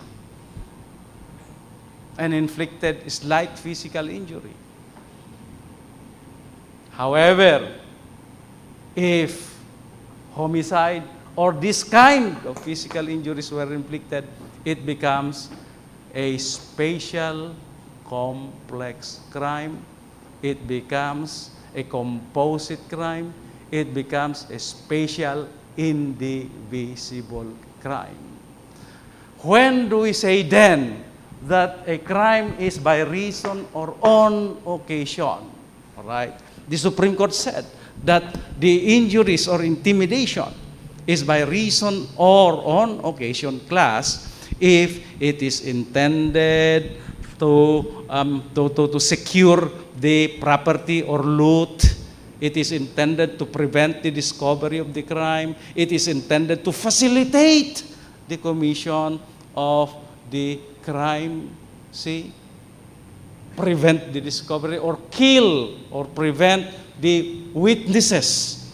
and inflicted slight physical injury. However, if homicide or this kind of physical injuries were inflicted, it becomes a spatial complex crime. It becomes a composite crime. It becomes a spatial indivisible crime. When do we say then that a crime is by reason or on occasion? All right. The Supreme Court said that the injuries or intimidation is by reason or on occasion class if it is intended to secure the property or loot. It is intended to prevent the discovery of the crime. It is intended to facilitate the commission of the crime. See? Prevent the discovery or kill or prevent the witnesses.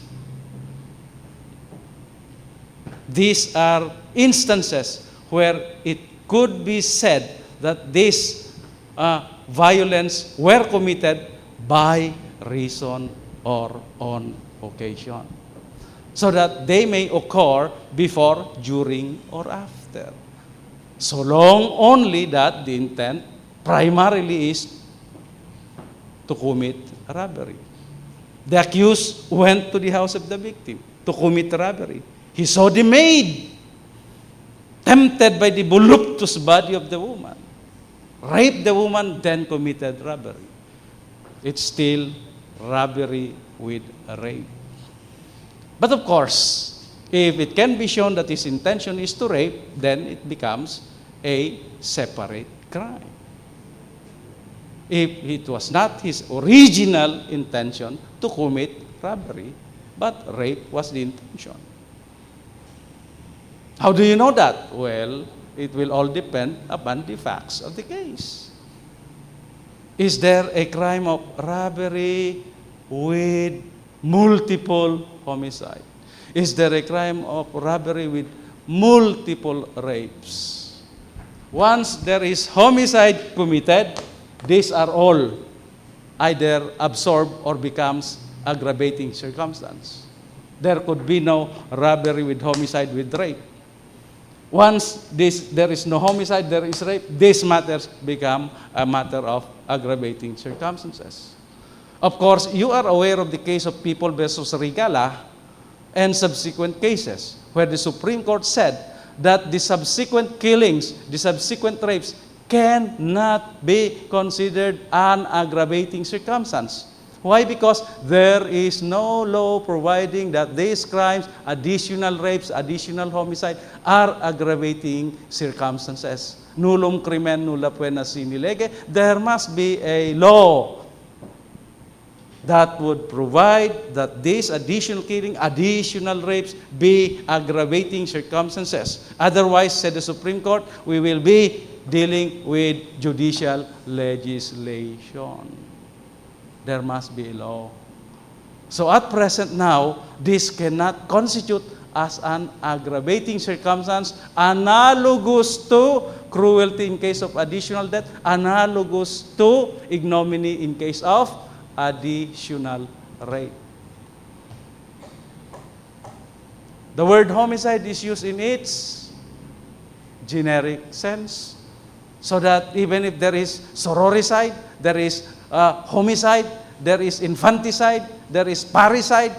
These are instances where it could be said that these violence were committed by reason or on occasion, so that they may occur before, during, or after, so long only that the intent primarily is to commit robbery. The accused went to the house of the victim to commit robbery. He saw the maid, tempted by the voluptuous body of the woman, raped the woman, then committed robbery. It's still robbery with rape. But of course, if it can be shown that his intention is to rape, then it becomes a separate crime. If it was not his original intention to commit robbery, but rape was the intention. How do you know that? Well, it will all depend upon the facts of the case. Is there a crime of robbery with multiple homicide? Is there a crime of robbery with multiple rapes? Once there is homicide committed, these are all either absorbed or becomes aggravating circumstance. There could be no robbery with homicide with rape. Once there is no homicide, there is rape, these matters become a matter of aggravating circumstances. Of course, you are aware of the case of People versus Regala and subsequent cases where the Supreme Court said that the subsequent killings, the subsequent rapes cannot be considered an aggravating circumstance. Why? Because there is no law providing that these crimes, additional rapes, additional homicide, are aggravating circumstances. Nullum crimen nulla pena sine lege. There must be a law that would provide that these additional killing, additional rapes be aggravating circumstances. Otherwise, said the Supreme Court, we will be dealing with judicial legislation. There must be a law. So at present now, this cannot constitute as an aggravating circumstance analogous to cruelty in case of additional death, analogous to ignominy in case of additional rape. The word homicide is used in its generic sense, so that even if there is sororicide, there is homicide, there is infanticide, there is parricide,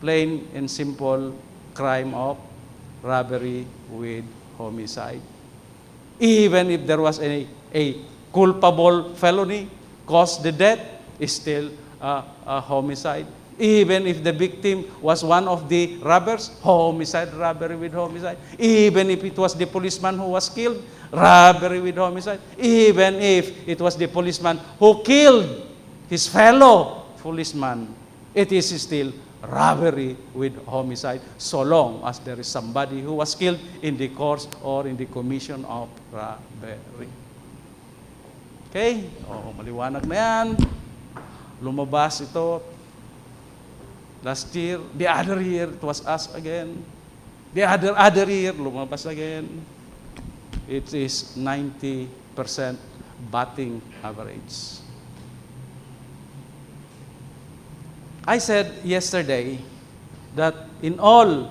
plain and simple crime of robbery with homicide. Even if there was a culpable felony, caused the death, is still a homicide. Even if the victim was one of the robbers, homicide, robbery with homicide. Even if it was the policeman who was killed, robbery with homicide. Even if it was the policeman who killed his fellow policeman, it is still robbery with homicide, so long as there is somebody who was killed in the course or in the commission of robbery. Okay? Maliwanag na yan. Lumabas ito. Last year, the other year, it was us again. The other year, lumabas again. It is 90 batting average. I said yesterday that in all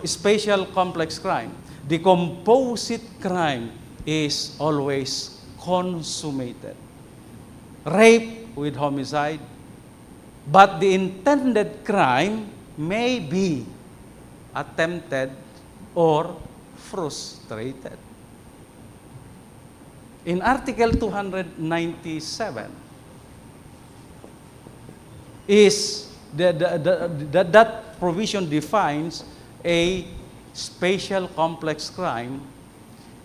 spatial complex crime, the composite crime is always consummated. Rape with homicide, but the intended crime may be attempted or frustrated. In Article 297, that provision defines a spatial complex crime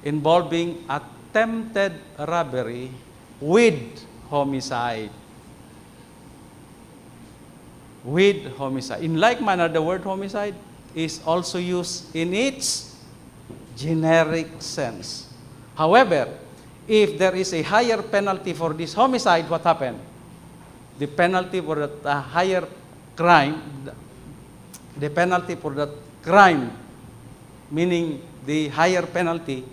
involving attempted robbery with homicide. With homicide. In like manner, the word homicide is also used in its generic sense. However, if there is a higher penalty for this homicide, what happened? The penalty for that higher crime, the penalty for that crime, meaning the higher penalty,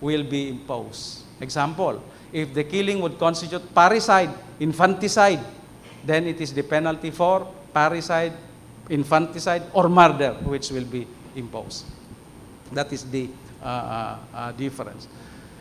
will be imposed. Example, if the killing would constitute parricide, infanticide, then it is the penalty for parricide, infanticide, or murder which will be imposed. That is the difference.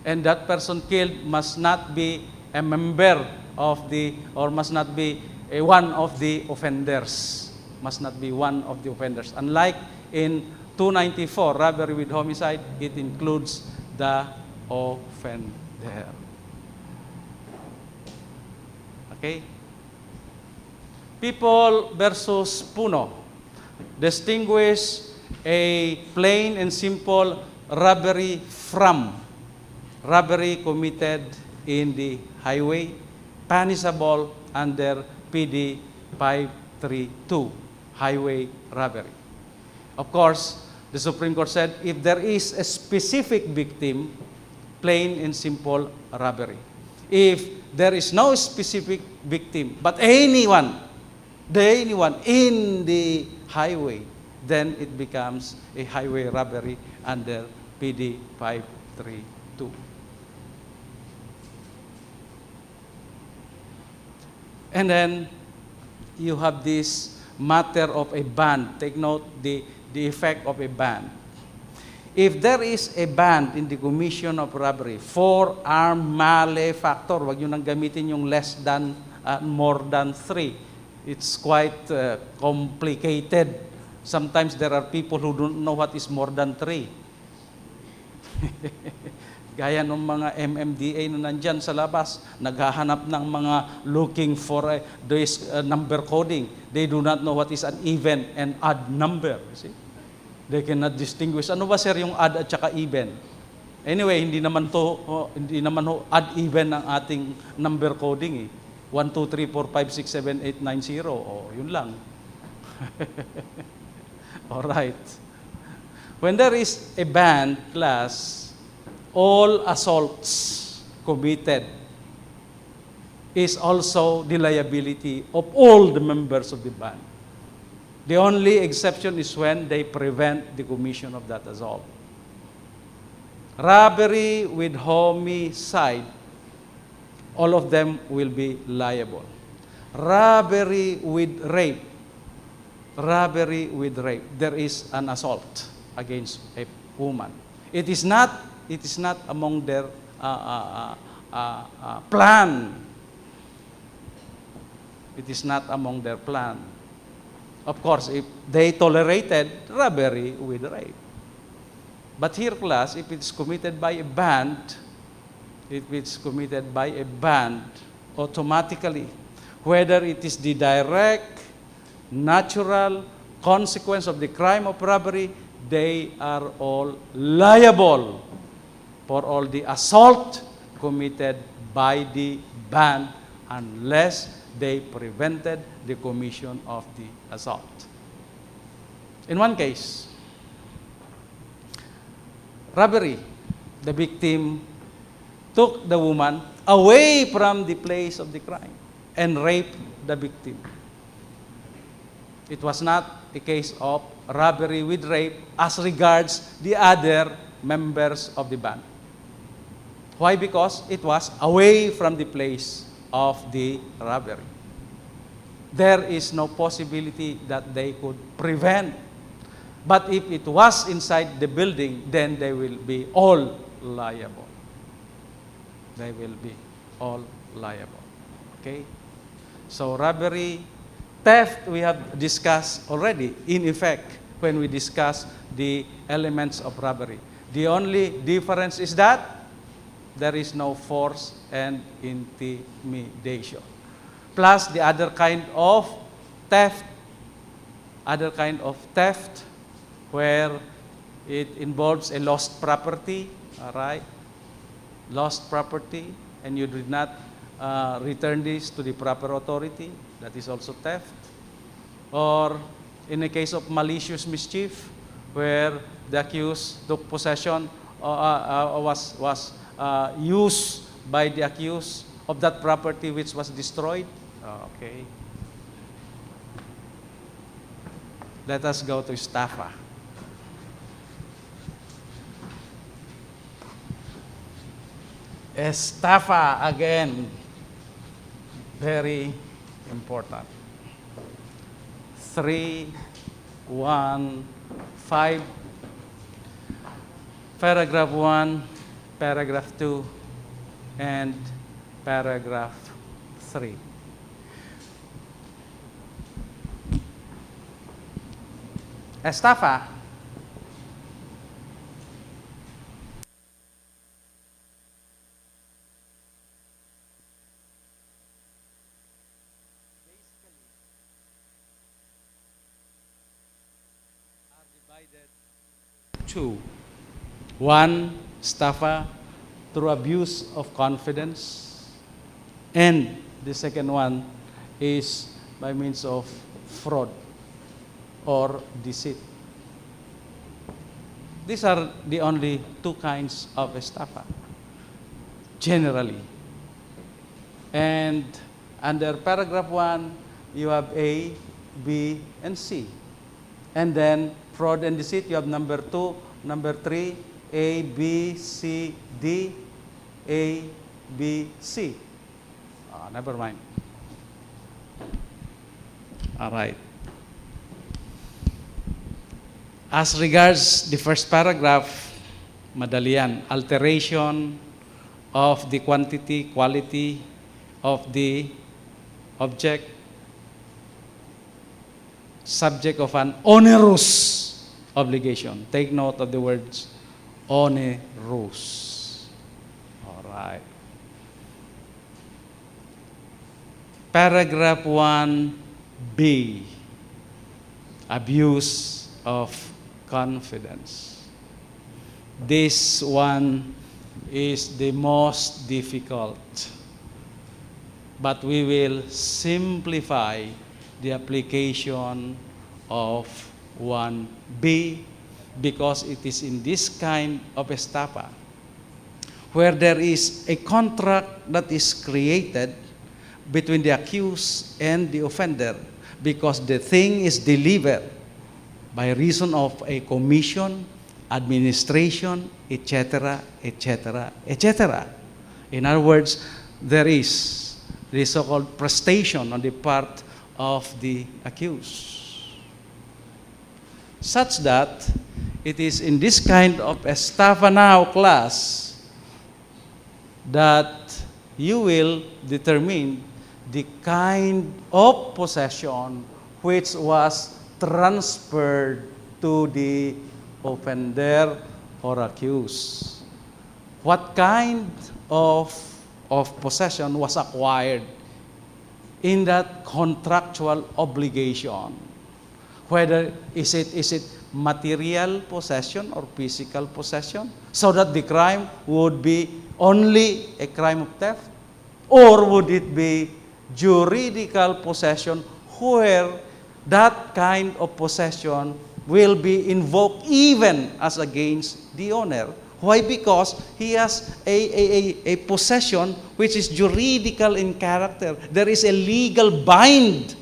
And that person killed must not be a member of or must not be one of the offenders. Must not be one of the offenders. Unlike in 294, robbery with homicide, it includes the offender. Okay? People versus Puno distinguish a plain and simple robbery from robbery committed in the highway, punishable under PD 532, highway robbery. Of course, the Supreme Court said if there is a specific victim, plain and simple robbery. If there is no specific victim, but anyone in the highway, then it becomes a highway robbery under PD 532. And then you have this matter of a band. Take note the effect of a band. If there is a band in the commission of robbery, four-armed malefactor, wag nyo nang gamitin yung less than, more than 3. It's quite complicated. Sometimes there are people who don't know what is more than 3. Gaya ng mga MMDA na nandyan sa labas, naghahanap ng mga looking for this number coding. They do not know what is an even and odd number. See? They cannot distinguish. Ano ba sir yung odd at saka even? Anyway, hindi naman odd even ang ating number coding eh. 1, 2, 3, 4, 5, 6, 7, 8, 9, 0. Oh, yun lang. Alright. When there is a band class, all assaults committed is also the liability of all the members of the band. The only exception is when they prevent the commission of that assault. Robbery with homicide, all of them will be liable. Robbery with rape, there is an assault against a woman. It is not among their plan. It is not among their plan. Of course, if they tolerated robbery with rape. But here, class, if it's committed by a band, automatically, whether it is the direct, natural consequence of the crime of robbery, they are all liable for all the assault committed by the band unless they prevented the commission of the assault. In one case, robbery, the victim took the woman away from the place of the crime and raped the victim. It was not a case of robbery with rape as regards the other members of the band. Why? Because it was away from the place of the robbery. There is no possibility that they could prevent. But if it was inside the building, then they will be all liable. They will be all liable. Okay? So robbery, theft, we have discussed already, in effect, when we discuss the elements of robbery. The only difference is that there is no force and intimidation. Plus the other kind of theft, where it involves a lost property, all right? Lost property, and you did not return this to the proper authority, that is also theft. Or in a case of malicious mischief, where the accused took possession was used by the accused of that property which was destroyed. Okay. Let us go to estafa. Estafa, again, very important. 3:1:5, paragraph 1, paragraph 2, and paragraph 3. Estafa are divided two. One, estafa through abuse of confidence, and the second one is by means of fraud or deceit. These are the only two kinds of estafa, generally. And under paragraph 1, you have A, B, and C. And then fraud and deceit, you have number 2, number 3, A, B, C, D, A, B, C. Never mind. All right. As regards the first paragraph, madali yan. Alteration of the quantity, quality of the object, subject of an onerous obligation. Take note of the words onerous. All right. Paragraph 1B, abuse of confidence. This one is the most difficult, but we will simplify the application of 1B because it is in this kind of estafa where there is a contract that is created between the accused and the offender because the thing is delivered by reason of a commission, administration, etc., etc., etc. In other words, there is the so-called prestation on the part of the accused, such that it is in this kind of estafa now class that you will determine the kind of possession which was transferred to the offender or accused. What kind of possession was acquired in that contractual obligation? Whether is it material possession or physical possession, so that the crime would be only a crime of theft, or would it be juridical possession where that kind of possession will be invoked even as against the owner? Why? Because he has a possession which is juridical in character. There is a legal bind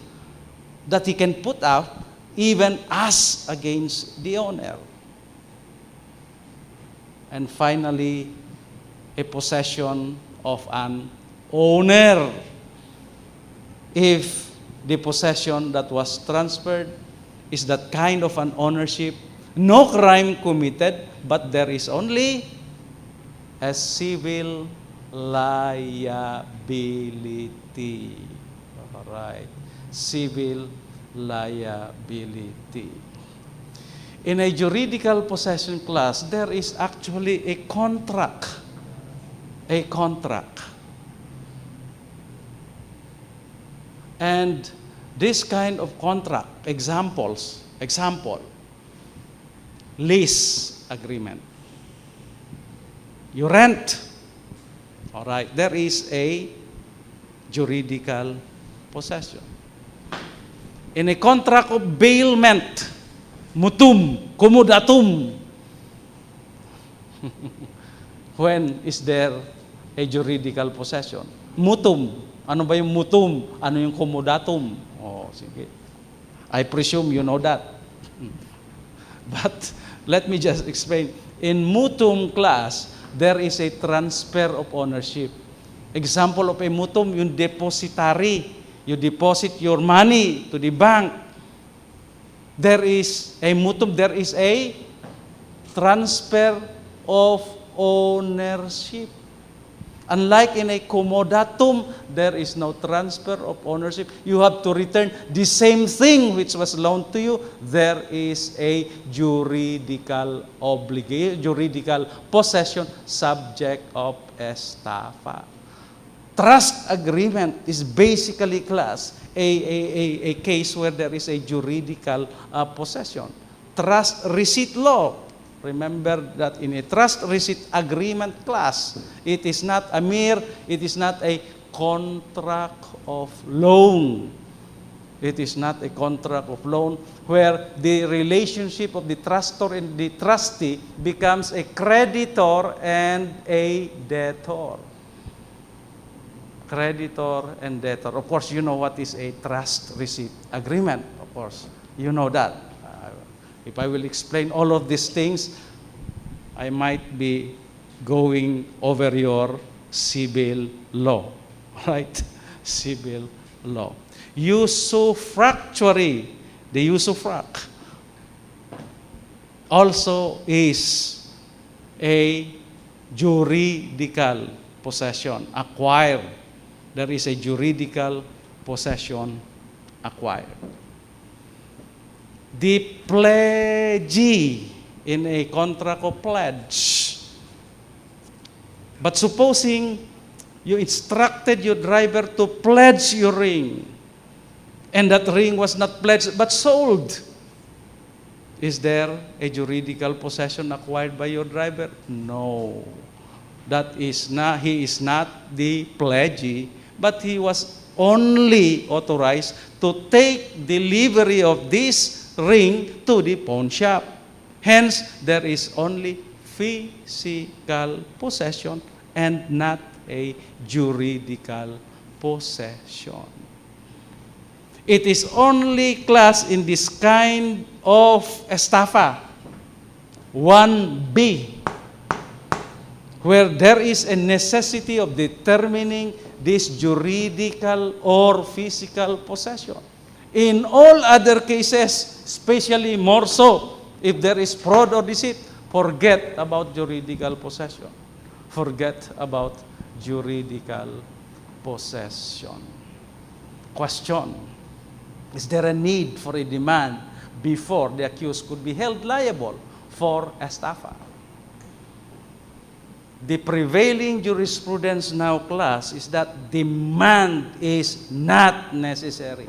that he can put out even as against the owner. And finally, a possession of an owner. If the possession that was transferred is that kind of an ownership, no crime committed, but there is only a civil liability. All right. Civil liability. In a juridical possession class, there is actually a contract. A contract. And this kind of contract, example, lease agreement. You rent. All right, there is a juridical possession. In a contract of bailment, mutum, comodatum. When is there a juridical possession? Mutum. Ano ba yung mutum? Ano yung comodatum? Oh, sige. I presume you know that. But let me just explain. In mutum class, there is a transfer of ownership. Example of a mutum, yung depositary. You deposit your money to the bank. There is a mutum, there is a transfer of ownership. Unlike in a comodatum, there is no transfer of ownership. You have to return the same thing which was loaned to you. There is a juridical obligation, juridical possession subject of estafa. Trust agreement is basically class a case where there is a juridical possession. Trust receipt law. Remember that in a trust receipt agreement class, it is not a contract of loan. It is not a contract of loan where the relationship of the trustor and the trustee becomes a creditor and a debtor. Creditor and debtor. Of course, you know what is a trust receipt agreement. Of course, you know that. If I will explain all of these things, I might be going over your civil law, right? Civil law. Usufructuary, the usufruct, also is a juridical possession acquired. There is a juridical possession acquired. The pledgee in a contract of pledge. But supposing you instructed your driver to pledge your ring, and that ring was not pledged but sold, is there a juridical possession acquired by your driver? No. That is not, he is not the pledgee, but he was only authorized to take delivery of this ring to the pawn shop. Hence, there is only physical possession and not a juridical possession. It is only class in this kind of estafa, 1B, where there is a necessity of determining this juridical or physical possession. In all other cases, especially more so, if there is fraud or deceit, forget about juridical possession. Forget about juridical possession. Question: is there a need for a demand before the accused could be held liable for estafa? The prevailing jurisprudence now, class, is that demand is not necessary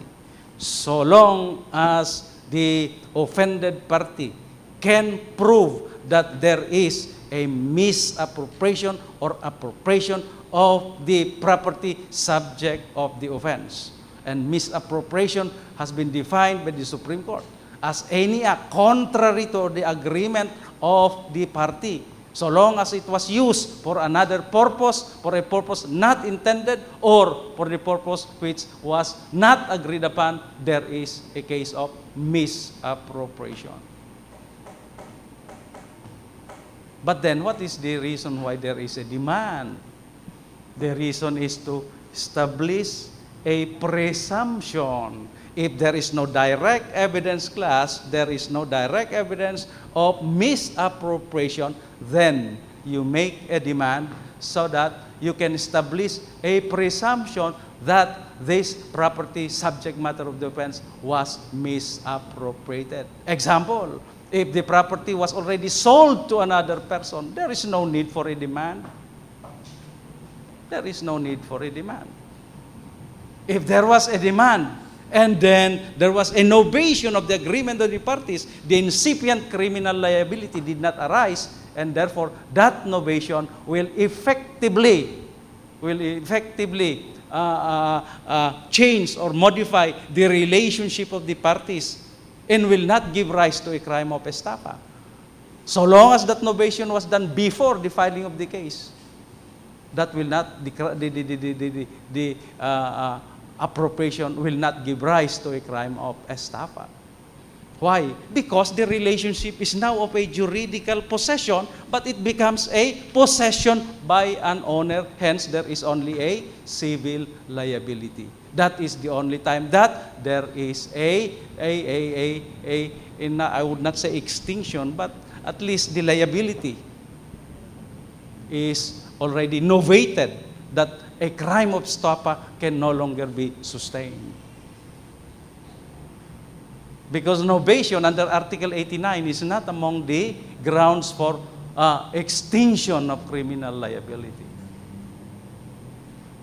so long as the offended party can prove that there is a misappropriation or appropriation of the property subject of the offense. And misappropriation has been defined by the Supreme Court as any act contrary to the agreement of the party, so long as it was used for another purpose, for a purpose not intended, or for the purpose which was not agreed upon, there is a case of misappropriation. But then, what is the reason why there is a demand? The reason is to establish a presumption. If there is no direct evidence, class, there is no direct evidence of misappropriation, then you make a demand so that you can establish a presumption that this property, subject matter of the offense, was misappropriated. Example, if the property was already sold to another person, there is no need for a demand. There is no need for a demand. If there was a demand, and then there was a novation of the agreement of the parties, the incipient criminal liability did not arise, and therefore that novation will effectively change or modify the relationship of the parties and will not give rise to a crime of estafa. So long as that novation was done before the filing of the case, that will not, the appropriation will not give rise to a crime of estafa. Why? Because the relationship is now of a juridical possession, but it becomes a possession by an owner, hence there is only a civil liability. That is the only time that there is I would not say extinction, but at least the liability is already novated, that a crime of estafa can no longer be sustained. Because novation under Article 89 is not among the grounds for extinction of criminal liability.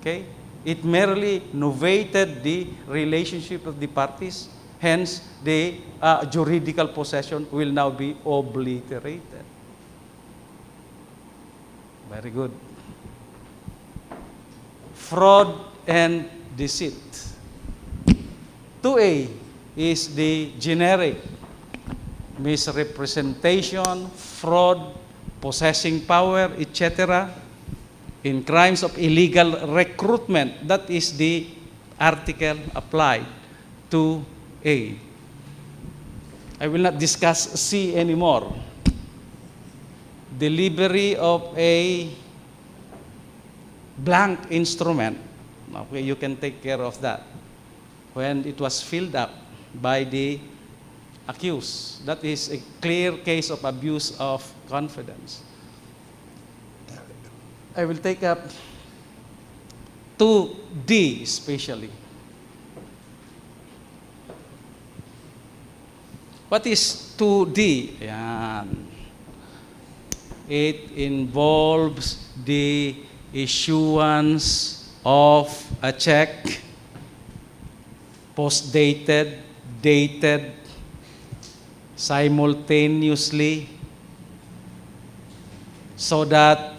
Okay? It merely novated the relationship of the parties, hence the juridical possession will now be obliterated. Very good. Fraud and deceit. 2A is the generic misrepresentation, fraud, possessing power, etc. in crimes of illegal recruitment. That is the article applied to A. I will not discuss C anymore. Delivery of a blank instrument. Okay, you can take care of that. When it was filled up by the accused, that is a clear case of abuse of confidence. I will take up 2D especially. What is 2D? Yan. It involves the issuance of a check, post-dated, dated, simultaneously, so that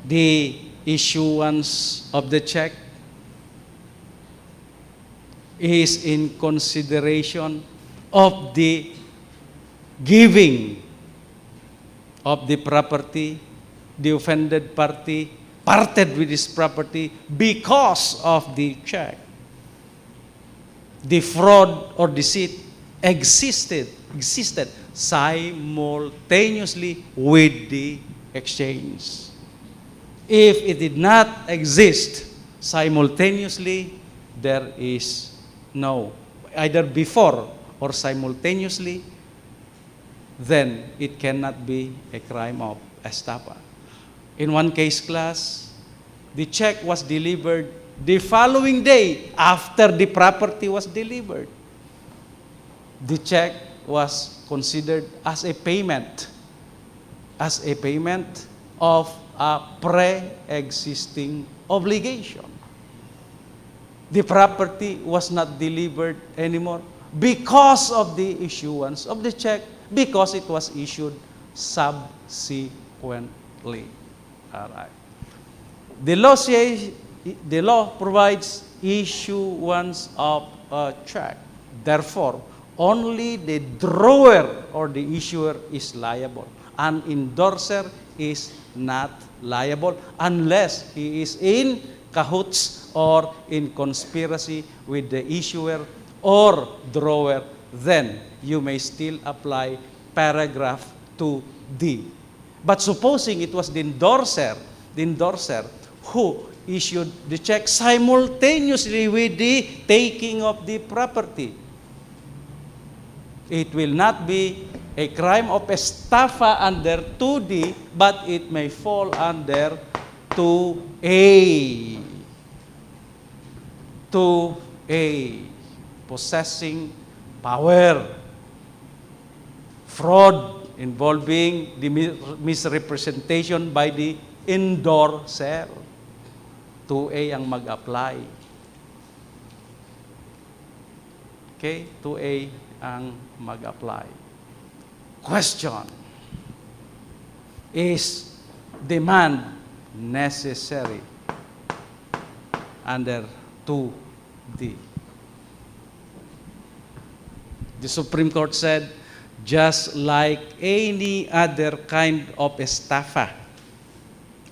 the issuance of the check is in consideration of the giving of the property, the offended party parted with his property because of the check. The fraud or deceit existed simultaneously with the exchange. If it did not exist simultaneously, there is no, either before or simultaneously, then it cannot be a crime of estafa. In one case, class, the check was delivered the following day after the property was delivered. The check was considered as a payment of a pre-existing obligation. The property was not delivered anymore because of the issuance of the check, because it was issued subsequently. All right. The law provides issuance of a check. Therefore, only the drawer or the issuer is liable. An endorser is not liable unless he is in cahoots or in conspiracy with the issuer or drawer. Then you may still apply paragraph 2D. But supposing it was the endorser who issued the check simultaneously with the taking of the property, it will not be a crime of estafa under 2D, but it may fall under 2A. 2A, possessing power, fraud involving the misrepresentation by the endorser. 2A ang mag-apply. Okay? 2A ang mag-apply. Question. Is demand necessary under 2D? The Supreme Court said, just like any other kind of estafa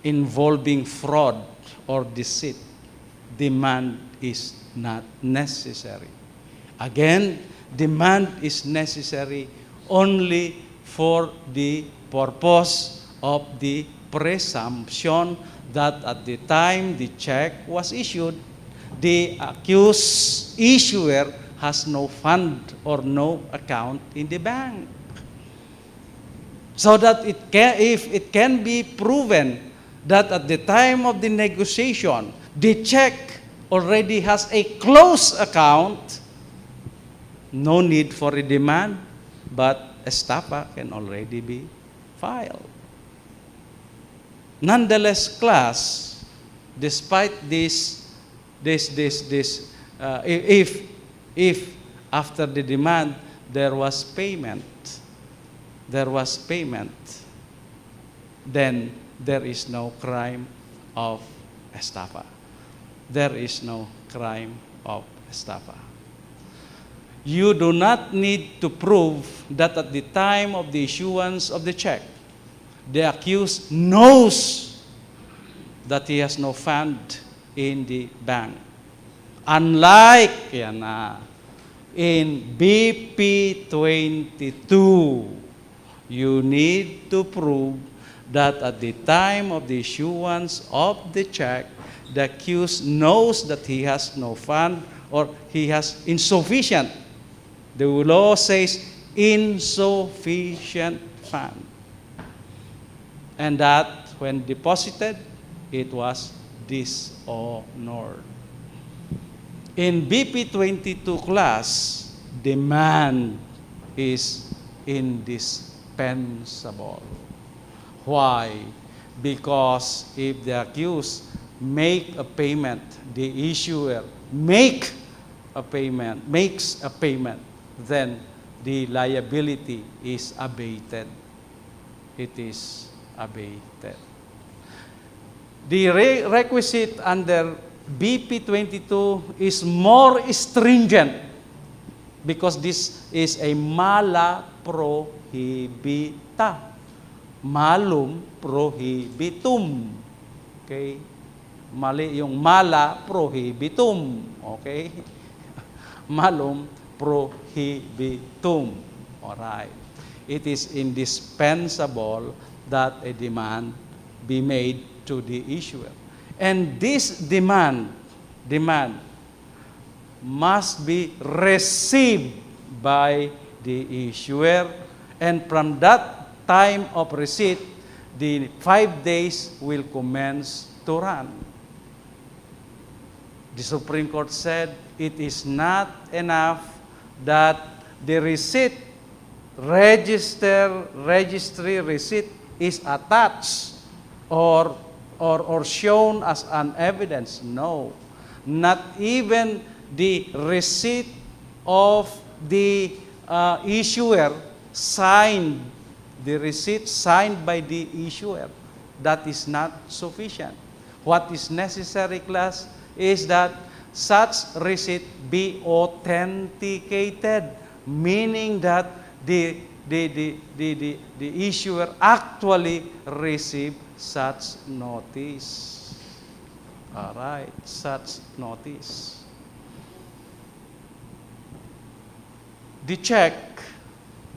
involving fraud or deceit, demand is not necessary. Again, demand is necessary only for the purpose of the presumption that at the time the check was issued, the accused issuer has no fund or no account in the bank. So that if it can be proven that at the time of the negotiation, the check already has a closed account, no need for a demand, but estafa can already be filed. Nonetheless, class, despite this, if after the demand there was payment, then there is no crime of estafa. There is no crime of estafa. You do not need to prove that at the time of the issuance of the check, the accused knows that he has no fund in the bank. Unlike in BP 22, you need to prove that at the time of the issuance of the check, the accused knows that he has no fund or he has insufficient. The law says insufficient fund. And that when deposited, it was dishonored. In BP 22 class, demand is indispensable. Why? Because if the accused make a payment, the issuer makes a payment, then the liability is abated. It is abated. The requisite under BP 22 is more stringent because this is a mala prohibita. Malum prohibitum. Okay? Mali yung mala prohibitum. Okay? Malum prohibitum. Alright. It is indispensable that a demand be made to the issuer. And this demand must be received by the issuer, and from that time of receipt, the 5 days will commence to run. The Supreme Court said it is not enough that the receipt, registry receipt is attached or shown as an evidence. No, not even the receipt of the issuer signed, the receipt signed by the issuer, that is not sufficient. What is necessary, class, is that such receipt be authenticated, meaning that the issuer actually received such notice. All right, such notice. The check,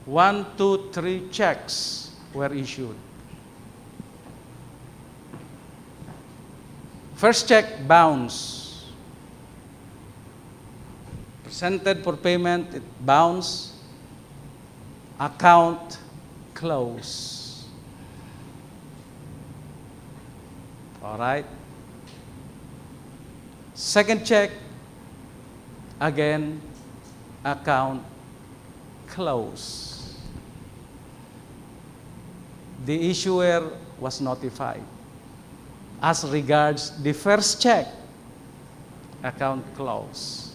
1, 2, 3 checks were issued. First check, bounce. Presented for payment, it bounce. Account close. All right. Second check, again, account close. The issuer was notified. As regards the first check, account close.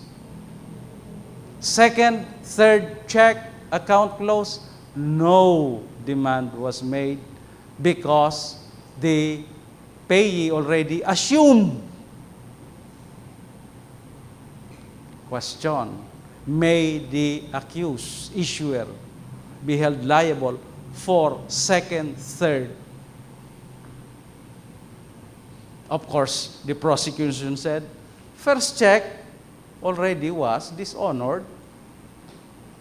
Second, third check, account close, no demand was made because the payee already assumed. Question, may the accused issuer be held liable for second, third? Of course, the prosecution said, first check already was dishonored,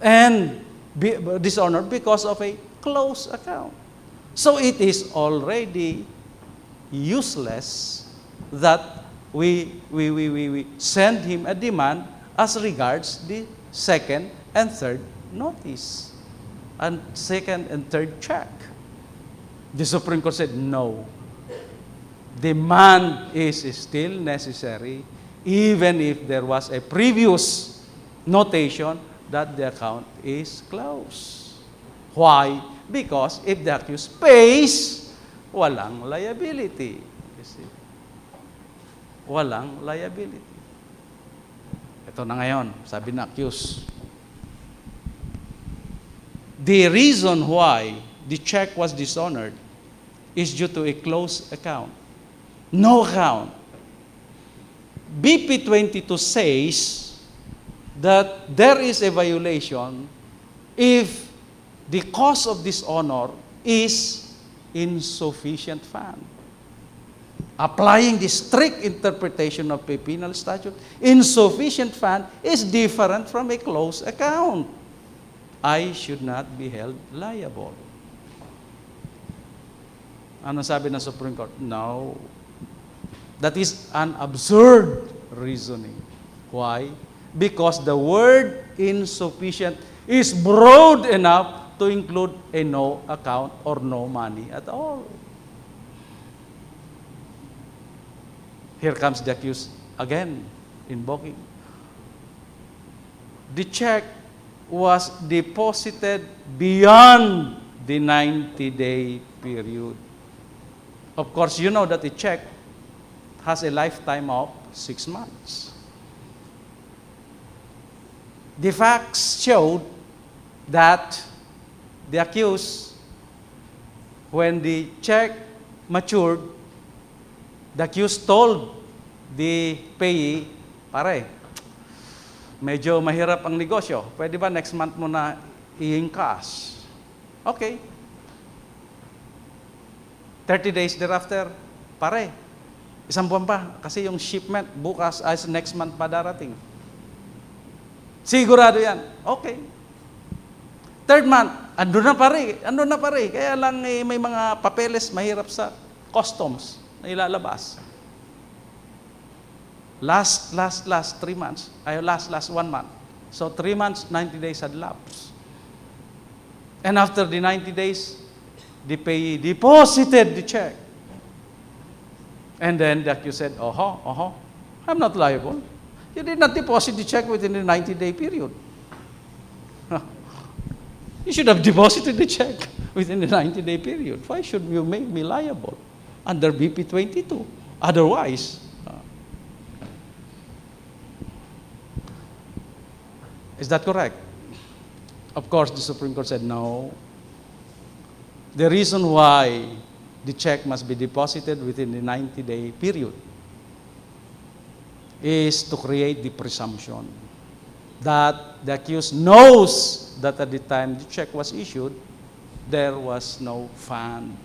and dishonored because of a closed account. So it is already useless that we send him a demand as regards the second and third notice and second and third check. The Supreme Court said no. Demand is still necessary even if there was a previous notation that the account is closed. Why? Because if the accused pays, walang liability. You see? Walang liability. Ito na ngayon, sabi na accused. The reason why the check was dishonored is due to a closed account. No account. BP 22 says that there is a violation if the cause of dishonor is insufficient fund. Applying the strict interpretation of a penal statute, insufficient fund is different from a closed account. I should not be held liable. Ano sabi ng Supreme Court? No. That is an absurd reasoning. Why? Because the word insufficient is broad enough to include a no account or no money at all. Here comes the accused again, invoking. The check was deposited beyond the 90-day period. Of course, you know that a check has a lifetime of 6 months. The facts showed that the accused, when the check matured, the accused told the payee, pare, medyo mahirap ang negosyo. Pwede ba next month mo na i-encash? Okay. 30 days thereafter, pare, isang buwan pa kasi yung shipment bukas as next month pa darating. Sigurado yan. Okay. Third month, ando na pare. Kaya lang may mga papeles mahirap sa customs na ilalabas. Last 3 months, last 1 month. So 3 months, 90 days had lapsed. And after the 90 days, the payee deposited the check. And then the accused said, I'm not liable. You did not deposit the check within the 90-day period. You should have deposited the check within the 90-day period. Why should you make me liable under BP 22? Otherwise, is that correct? Of course, the Supreme Court said no. The reason why the check must be deposited within the 90-day period is to create the presumption that the accused knows that at the time the check was issued, there was no fund.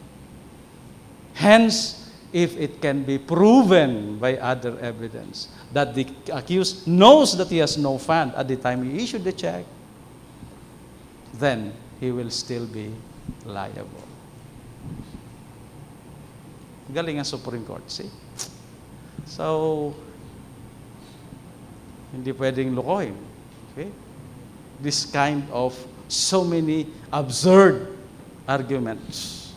Hence, if it can be proven by other evidence that the accused knows that he has no fund at the time he issued the check, then he will still be liable. Galing ang Supreme Court, see? So, hindi pwedeng lukohin. Okay? This kind of so many absurd arguments.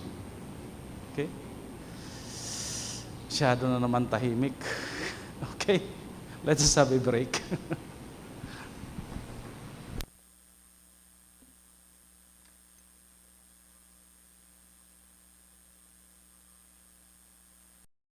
Okay? Masyado na naman tahimik. Okay? Let's just have a break.